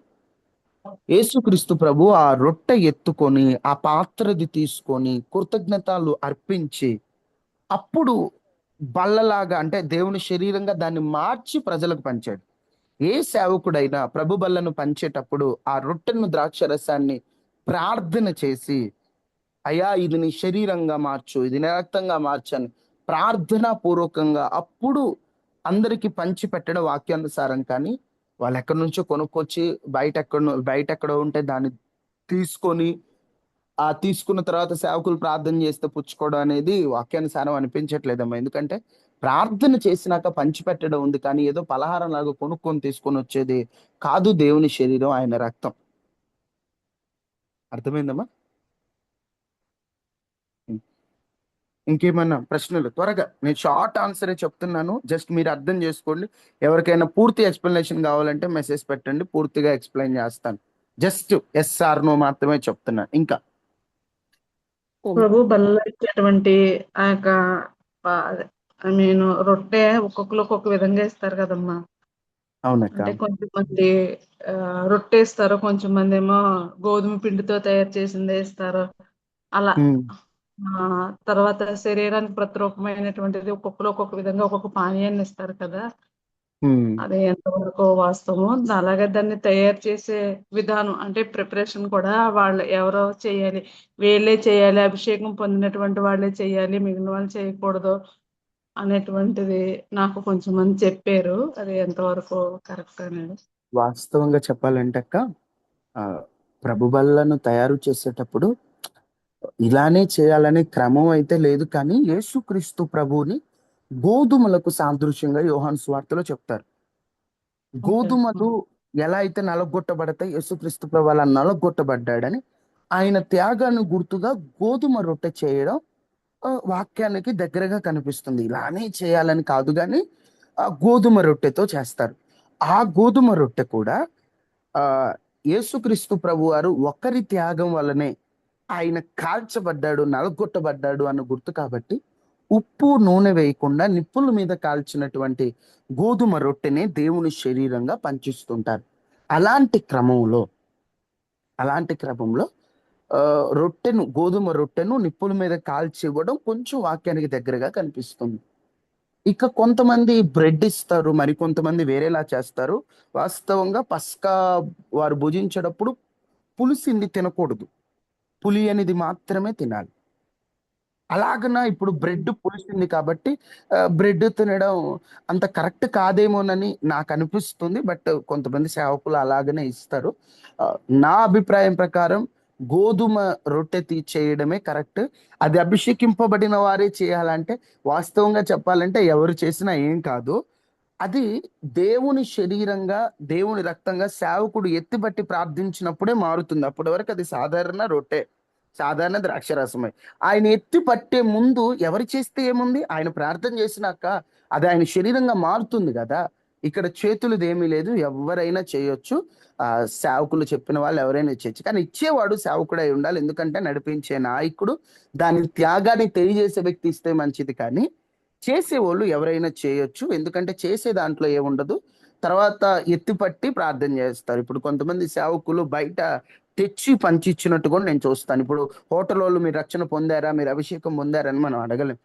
యేసుక్రీస్తు ప్రభు ఆ రొట్టె ఎత్తుకొని ఆ పాత్రది తీసుకొని కృతజ్ఞతలు అర్పించి అప్పుడు బల్లలాగా అంటే దేవుని శరీరంగా దాన్ని మార్చి ప్రజలకు పంచాడు. ఏ సేవకుడైనా ప్రభు బల్లను పంచేటప్పుడు ఆ రొట్టెను ద్రాక్ష రసాన్ని ప్రార్థన చేసి, అయ్యా ఇది నీ శరీరంగా మార్చు, ఇది నీ రక్తంగా మార్చని ప్రార్థనా పూర్వకంగా అప్పుడు అందరికి పంచి పెట్టడం వాక్యానుసారం. కానీ వాళ్ళు ఎక్కడి నుంచో కొనుక్కొచ్చి బయట ఎక్కడో ఉంటే దాన్ని తీసుకొని ఆ తీసుకున్న తర్వాత సేవకులు ప్రార్థన చేస్తే పుచ్చుకోవడం అనేది వాక్యానుసారం అనిపించట్లేదమ్మా. ఎందుకంటే ప్రార్థన చేసినాక పంచిపెట్టడం ఉంది, కానీ ఏదో పలహారం లాగా కొనుక్కొని తీసుకొని వచ్చేది కాదు దేవుని శరీరం, ఆయన రక్తం. అర్థమైందమ్మా? ఇంకేమన్నా ప్రశ్నలు? త్వరగా, నేను షార్ట్ ఆన్సరే చెప్తున్నాను, జస్ట్ మీరు అర్థం చేసుకోండి. ఎవరికైనా పూర్తి ఎక్స్ప్లెనేషన్ కావాలంటే మెసేజ్ పెట్టండి, పూర్తిగా ఎక్స్ప్లెయిన్ చేస్తాను. జస్ట్ ఎస్ఆర్ నో మాత్రమే చెప్తున్నాను. ఇంకా ప్రభు బల్ల ఇచ్చేటువంటి ఆ యొక్క రొట్టె ఒక్కొక్కరు ఒక్కొక్క విధంగా ఇస్తారు కదమ్మా. అవునక్క. అంటే కొంచెంమంది రొట్టె ఇస్తారు, కొంచెం మంది ఏమో గోధుమ పిండితో తయారు చేసిందే ఇస్తారు. అలా తర్వాత శరీరానికి ప్రతిరూపమైనటువంటిది ఒక్కొక్కరు ఒక్కొక్క విధంగా ఒక్కొక్క పానీయాన్ని ఇస్తారు కదా. అది ఎంతవరకు వాస్తవమో, అలాగే దాన్ని తయారు చేసే విధానం అంటే ప్రిపరేషన్ కూడా వాళ్ళు ఎవరో చేయాలి, వీళ్ళే చేయాలి, అభిషేకం పొందినటువంటి వాళ్ళే చేయాలి, మిగిలిన వాళ్ళు చేయకూడదు అనేటువంటిది నాకు కొంచెం మంది చెప్పారు. అది ఎంతవరకు కరెక్ట్ అనేది వాస్తవంగా చెప్పాలంటే అక్క, ప్రభు బల్లను తయారు చేసేటప్పుడు ఇలానే చేయాలనే క్రమం అయితే లేదు. కానీ యేసుక్రీస్తు ప్రభువుని గోధుమలకు సాదృశ్యంగా యోహాను సువార్తలో చెప్తారు. గోధుమలు ఎలా అయితే నలగొట్టబడతాయి, యేసుక్రీస్తు ప్రభు అలా నలగొట్టబడ్డాడని ఆయన త్యాగాన్ని గుర్తుగా గోధుమ రొట్టె చేయడం వాక్యానికి దగ్గరగా కనిపిస్తుంది. ఇలానే చేయాలని కాదు, కానీ ఆ గోధుమ రొట్టెతో చేస్తారు. ఆ గోధుమ రొట్టె కూడా యేసుక్రీస్తు ప్రభు వారు ఒకరి త్యాగం వల్లనే ఆయన కాల్చబడ్డాడు, నలగొట్టబడ్డాడు అన్న గుర్తు కాబట్టి ఉప్పు నూనె వేయకుండా నిప్పుల మీద కాల్చినటువంటి గోధుమ రొట్టెనే దేవుని శరీరంగా పంచిస్తుంటారు. అలాంటి క్రమంలో అలాంటి క్రమంలో గోధుమ రొట్టెను నిప్పుల మీద కాల్చి ఇవ్వడం కొంచెం వాక్యానికి దగ్గరగా కనిపిస్తుంది. ఇక కొంతమంది బ్రెడ్ ఇస్తారు, మరి కొంతమంది వేరేలా చేస్తారు. వాస్తవంగా పస్కా వారు భుజించేటప్పుడు పులిసింది తినకూడదు, పులి అనేది మాత్రమే తినాలి. అలాగన ఇప్పుడు బ్రెడ్ పులిసింది కాబట్టి బ్రెడ్ తినడం అంత కరెక్ట్ కాదేమోనని నాకు అనిపిస్తుంది. బట్ కొంతమంది సేవకులు అలాగనే ఇస్తారు. నా అభిప్రాయం ప్రకారం గోధుమ రొట్టె చేయడమే కరెక్ట్. అది అభిషేకింపబడిన వారే చేయాలంటే, వాస్తవంగా చెప్పాలంటే ఎవరు చేసినా ఏం కాదు. అది దేవుని శరీరంగా, దేవుని రక్తంగా సేవకుడు ఎత్తిబట్టి ప్రార్థించినప్పుడే మారుతుంది. అప్పటి వరకు అది సాధారణ రొట్టె, సాధారణ ద్రాక్షరసమే. ఆయన ఎత్తి పట్టే ముందు ఎవరు చేస్తే ఏముంది, ఆయన ప్రార్థన చేసినాక అది ఆయన శరీరంగా మారుతుంది కదా. ఇక్కడ చేతులది ఏమీ లేదు, ఎవరైనా చేయొచ్చు. సేవకులు చెప్పిన వాళ్ళు ఎవరైనా చేయొచ్చు, కానీ ఇచ్చేవాడు సేవకుడై ఉండాలి. ఎందుకంటే నడిపించే నాయకుడు దాని త్యాగాన్ని తెలియజేసే వ్యక్తి ఇస్తే మంచిది, కానీ చేసేవాళ్ళు ఎవరైనా చేయొచ్చు. ఎందుకంటే చేసే దాంట్లో ఏముండదు. తర్వాత ఎత్తిపట్టి ప్రార్థన చేస్తారు. ఇప్పుడు కొంతమంది సేవకులు బయట తెచ్చి పంచిచ్చినట్టు కూడా నేను చూస్తాను. ఇప్పుడు హోటల్ వాళ్ళు మీరు రక్షణ పొందారా, మీరు అభిషేకం పొందారని మనం అడగలేం.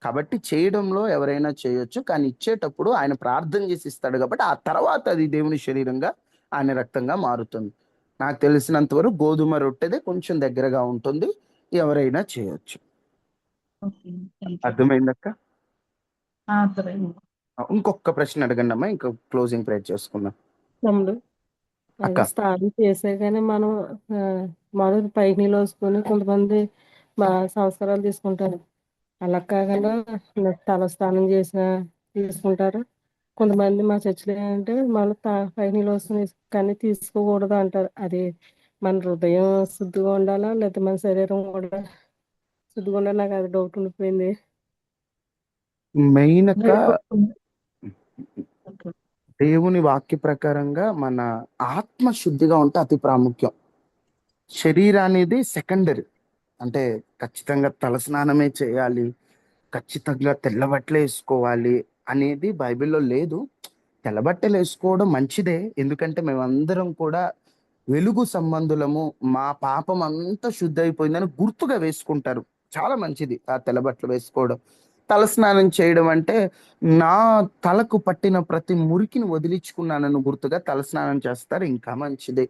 కాబట్టి చేయడంలో ఎవరైనా చేయొచ్చు, కానీ ఇచ్చేటప్పుడు ఆయన ప్రార్థన చేసి ఇస్తాడు కాబట్టి ఆ తర్వాత అది దేవుని శరీరంగా, ఆయన రక్తంగా మారుతుంది. నాకు తెలిసినంత వరకు గోధుమ రొట్టెదే కొంచెం దగ్గరగా ఉంటుంది, ఎవరైనా చేయొచ్చు. అర్థమైందక్క? ఇంకొక ప్రశ్న అడగండి అమ్మా, ఇంకా క్లోజింగ్ ప్రేయర్ చేసుకుందాం. తమ్ముడు, అక్క. అది స్నానం చేసే కానీ మనం మొదటి పైకి నీళ్ళు వేసుకొని కొంతమంది సంస్కారాలు తీసుకుంటారు. అలా కాకుండా తల స్నానం చేసిన తీసుకుంటారు. కొంతమంది మా చర్చిలో ఏంటంటే మళ్ళీ పైకి నీళ్ళు వస్తుంది కానీ తీసుకోకూడదు అంటారు. అది మన హృదయం శుద్ధిగా ఉండాలా లేకపోతే మన శరీరం కూడా శుద్ధిగా ఉండాలి? నాకు అది డౌట్ ఉండిపోయింది. మెయిన్ అక్క, దేవుని వాక్య ప్రకారంగా మన ఆత్మ శుద్ధిగా ఉంటే అతి ప్రాముఖ్యం. శరీరానికి సెకండరీ. అంటే ఖచ్చితంగా తలస్నానమే చేయాలి, ఖచ్చితంగా తెల్లబట్టలు వేసుకోవాలి అనేది బైబిల్లో లేదు. తెల్లబట్టలు వేసుకోవడం మంచిదే, ఎందుకంటే మేమందరం కూడా వెలుగు సంబంధులము, మా పాపం అంతా శుద్ధి అయిపోయిందని గుర్తుగా వేసుకుంటారు. చాలా మంచిది ఆ తెల్లబట్టలు వేసుకోవడం. తలస్నానం చేయడం అంటే నా తలకు పట్టిన ప్రతి మురికిని వదిలించుకున్నానని గుర్తుగా తలస్నానం చేస్తారు, ఇంకా మంచిదే.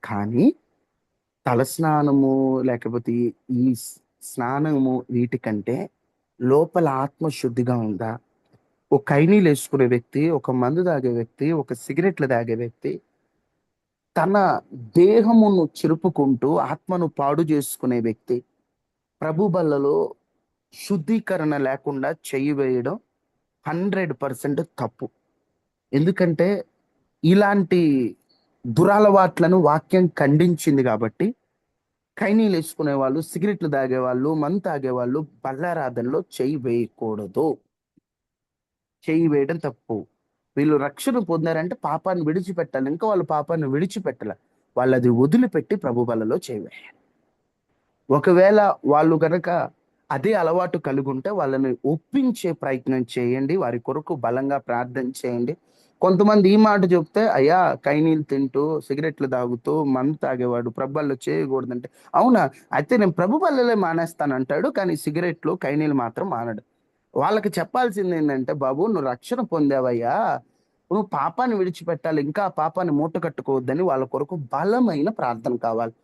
కానీ తలస్నానము లేకపోతే ఈ స్నానము వీటికంటే లోపల ఆత్మ శుద్ధిగా ఉందా? ఒక కైనీలు వేసుకునే వ్యక్తి, ఒక మందు తాగే వ్యక్తి, ఒక సిగరెట్లు తాగే వ్యక్తి తన దేహమును చెరుపుకుంటూ ఆత్మను పాడు చేసుకునే వ్యక్తి ప్రభు బల్లలో శుద్ధీకరణ లేకుండా చెయ్యి వేయడం 100% తప్పు. ఎందుకంటే ఇలాంటి దురలవాట్లను వాక్యం ఖండించింది కాబట్టి కైనీలు వేసుకునే వాళ్ళు, సిగరెట్లు తాగేవాళ్ళు, మందు తాగేవాళ్ళు బల్లారాధనలో చెయ్యి వేయకూడదు. చెయ్యి వేయడం తప్పు. వీళ్ళు రక్షణ పొందారంటే పాపాన్ని విడిచిపెట్టాలి, ఇంకా వాళ్ళు పాపాన్ని విడిచిపెట్టాల, వాళ్ళు అది వదిలిపెట్టి ప్రభు బలలో చేయవేయాలి. ఒకవేళ వాళ్ళు కనుక అదే అలవాటు కలిగి ఉంటే వాళ్ళని ఒప్పించే ప్రయత్నం చేయండి, వారి కొరకు బలంగా ప్రార్థన చేయండి. కొంతమంది ఈ మాట చెప్తే, అయ్యా కైనీళ్ళు తింటూ సిగరెట్లు తాగుతూ మందు తాగేవాడు ప్రభల్లో చేయకూడదంటే, అవునా అయితే నేను ప్రభు బల్లలే మానేస్తానంటాడు, కానీ సిగరెట్లు కైనీళ్ళు మాత్రం మానడు. వాళ్ళకి చెప్పాల్సింది ఏంటంటే, బాబు నువ్వు రక్షణ పొందావయ్యా, నువ్వు పాపాన్ని విడిచిపెట్టాలి, ఇంకా పాపాన్ని మూట కట్టుకోవద్దని వాళ్ళ కొరకు బలమైన ప్రార్థన కావాలి.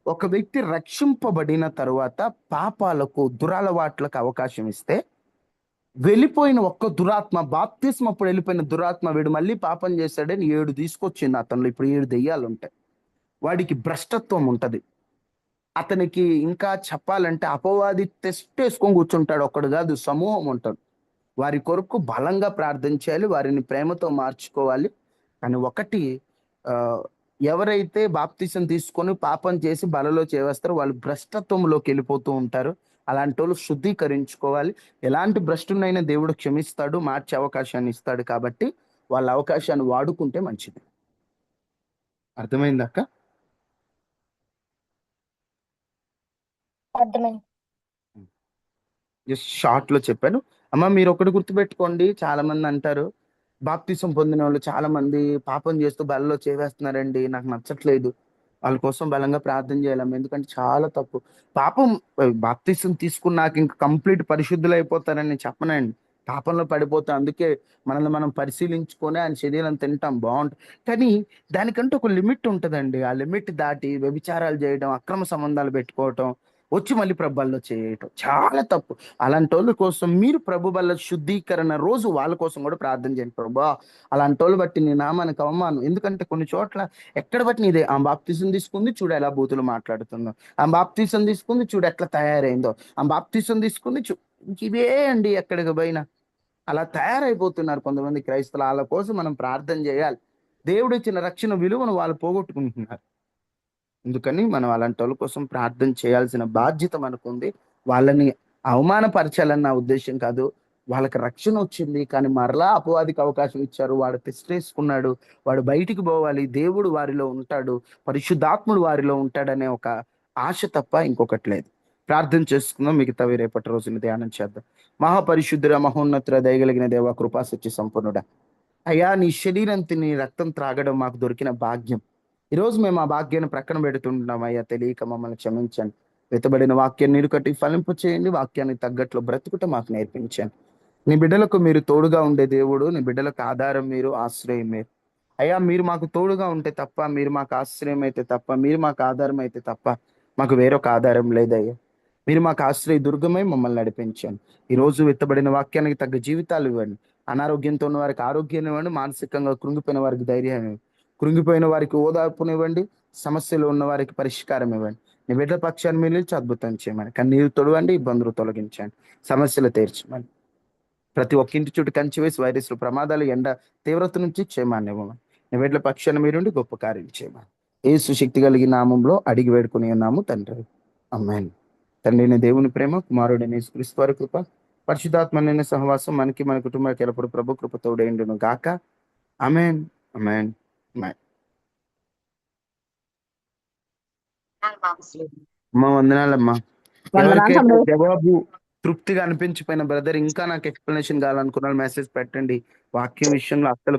ఒక వ్యక్తి రక్షింపబడిన తరువాత పాపాలకు, దురలవాట్లకు అవకాశం ఇస్తే వెళ్ళిపోయిన ఒక్క దురాత్మ, బాప్తిస్మ అప్పుడు వెళ్ళిపోయిన దురాత్మ వీడు మళ్ళీ పాపం చేశాడని 7 తీసుకొచ్చింది అతనిలో. ఇప్పుడు 7 దెయ్యాలు ఉంటాయి. వాడికి భ్రష్టత్వం ఉంటది. అతనికి ఇంకా చెప్పాలంటే అపవాది టెస్ట్ వేసుకొని కూర్చుంటాడు, ఒక్కడు కాదు సమూహం ఉంటాడు. వారి కొరకు బలంగా ప్రార్థన చేయాలి, వారిని ప్రేమతో మార్చుకోవాలి. కానీ ఒకటి, ఎవరైతే బాప్తిసం తీసుకొని పాపం చేసి బలలో చేవేస్తారో వాళ్ళు భ్రష్టత్వంలోకి వెళ్ళిపోతూ ఉంటారు. అలాంటి వాళ్ళు శుద్ధీకరించుకోవాలి. ఎలాంటి భ్రష్టునైనా దేవుడు క్షమిస్తాడు, మార్చే అవకాశాన్ని ఇస్తాడు. కాబట్టి వాళ్ళ అవకాశాన్ని వాడుకుంటే మంచిది. అర్థమైందక్క? జస్ట్ షార్ట్ లో చెప్పాను. అమ్మ మీరు ఒకటి గుర్తుపెట్టుకోండి, చాలా మంది అంటారు బాప్తిసం పొందిన వాళ్ళు చాలా మంది పాపం చేస్తూ బలలో చేవేస్తున్నారండి, నాకు నచ్చట్లేదు, వాళ్ళ కోసం బలంగా ప్రార్థన చేయాలమ్మ, ఎందుకంటే చాలా తప్పు. పాపం బాప్తిసం తీసుకున్నాక ఇంకా కంప్లీట్ పరిశుద్ధులు అయిపోతారని నేను చెప్పనండి. పాపంలో పడిపోతే అందుకే మనల్ని మనం పరిశీలించుకొని ఆయన శరీరం తింటాం బాగుంటుంది. కానీ దానికంటే ఒక లిమిట్ ఉంటుందండి. ఆ లిమిట్ దాటి వ్యభిచారాలు చేయడం, అక్రమ సంబంధాలు పెట్టుకోవటం, వచ్చి మళ్ళీ ప్రభల్లో చేయటం చాలా తప్పు. అలాంటి వాళ్ళ కోసం మీరు ప్రభు వల్ల శుద్ధీకరణ రోజు వాళ్ళ కోసం కూడా ప్రార్థన చేయండి. ప్రభా అలాంటి వాళ్ళు బట్టి నీ నామానికి అవమానం. ఎందుకంటే కొన్ని చోట్ల ఎక్కడ బట్టి నీదే, ఆ బాప్తిసం తీసుకుంది చూడు ఎలా బూతులు మాట్లాడుతుందో, ఆ బాప్తిసం తీసుకుంది చూడు ఎట్లా తయారైందో, ఆ బాప్తిసం తీసుకుంది ఇవే అండి ఎక్కడికి పోయినా అలా తయారైపోతున్నారు కొంతమంది క్రైస్తవులు. వాళ్ళ కోసం మనం ప్రార్థన చేయాలి. దేవుడు ఇచ్చిన రక్షణ విలువను వాళ్ళు పోగొట్టుకుంటున్నారు. అందుకని మనం అలాంటి వాళ్ళ కోసం ప్రార్థన చేయాల్సిన బాధ్యత మనకుంది. వాళ్ళని అవమానపరచాలని నా ఉద్దేశం కాదు. వాళ్ళకి రక్షణ వచ్చింది కానీ మరలా అపవాదికి అవకాశం ఇచ్చారు, వాడు తెస్టేసుకున్నాడు, వాడు బయటికి పోవాలి, దేవుడు వారిలో ఉంటాడు, పరిశుద్ధాత్ముడు వారిలో ఉంటాడనే ఒక ఆశ తప్ప ఇంకొకటి లేదు. ప్రార్థన చేసుకుందాం, మిగతావి రేపటి రోజున ధ్యానం చేద్దాం. మహాపరిశుద్ధుర మహోన్నతుర దయగలిగిన దేవ కృపా సత్య సంపన్నుడా, అయ్యా నీ శరీరం తిని రక్తం త్రాగడం మాకు దొరికిన భాగ్యం. ఈరోజు మేము ఆ భాగ్యాన్ని ప్రక్కన పెడుతుంటున్నాం అయ్యా, తెలియక మమ్మల్ని క్షమించండి. వెతబడిన వాక్యాన్ని నీరు కట్టి ఫలింపు చేయండి, వాక్యాన్ని తగ్గట్లు బ్రతుకుట మాకు నేర్పించండి. నీ బిడ్డలకు మీరు తోడుగా ఉండే దేవుడు, నీ బిడ్డలకు ఆధారం మీరు, ఆశ్రయం మీరు. అయ్యా మీరు మాకు తోడుగా ఉంటే తప్ప, మీరు మాకు ఆశ్రయం అయితే తప్ప, మీరు మాకు ఆధారం అయితే తప్ప మాకు వేరొక ఆధారం లేదయ్యా. మీరు మాకు ఆశ్రయ దుర్గమై మమ్మల్ని నడిపించండి. ఈరోజు విత్తబడిన వాక్యానికి తగ్గ జీవితాలు ఇవ్వండి. అనారోగ్యంతో ఉన్న వారికి ఆరోగ్యాన్ని ఇవ్వండి, మానసికంగా కృంగిపోయిన వారికి ధైర్యం ఇవ్వండి, కృంగిపోయిన వారికి ఓదార్పునివ్వండి, సమస్యలు ఉన్న వారికి పరిష్కారం ఇవ్వండి. నీ బిడ్డల పక్షాన్ని మీరు నిలిచి అద్భుతం చేయమని, కన్నీరు తొడవండి, ఇబ్బందులు తొలగించండి, సమస్యలు తీర్చమని, ప్రతి ఒక్క ఇంటి చుట్టూ కంచి వేసి వైరస్లు, ప్రమాదాలు, ఎండ తీవ్రత నుంచి క్షేమాన్ని ఇవ్వమని, నీ బిడ్డల పక్షాన్ని మీరుండి గొప్ప కార్యం చేయమని యేసు శక్తి కలిగిన నామంలో అడిగి వేడుకుని ఉన్నాము తండ్రి, ఆమేన్. తండ్రిని దేవుని ప్రేమ, కుమారుడైన యేసుక్రీస్తు వారి కృప, పరిశుద్ధాత్మనైన సహవాసం మనకి మన కుటుంబానికి ఎల్లప్పుడు ప్రభు కృప తోడైండును గాక. ఆమేన్, ఆమేన్, ఆమేన్. అమ్మా వందనాలమ్మా. ఎవరికైతే జవాబు తృప్తిగా అనిపించిపోయిన బ్రదర్ ఇంకా నాకు ఎక్స్ప్లెనేషన్ కావాలనుకున్న మెసేజ్ పెట్టండి. వాక్యం విషయంలో అస్సలు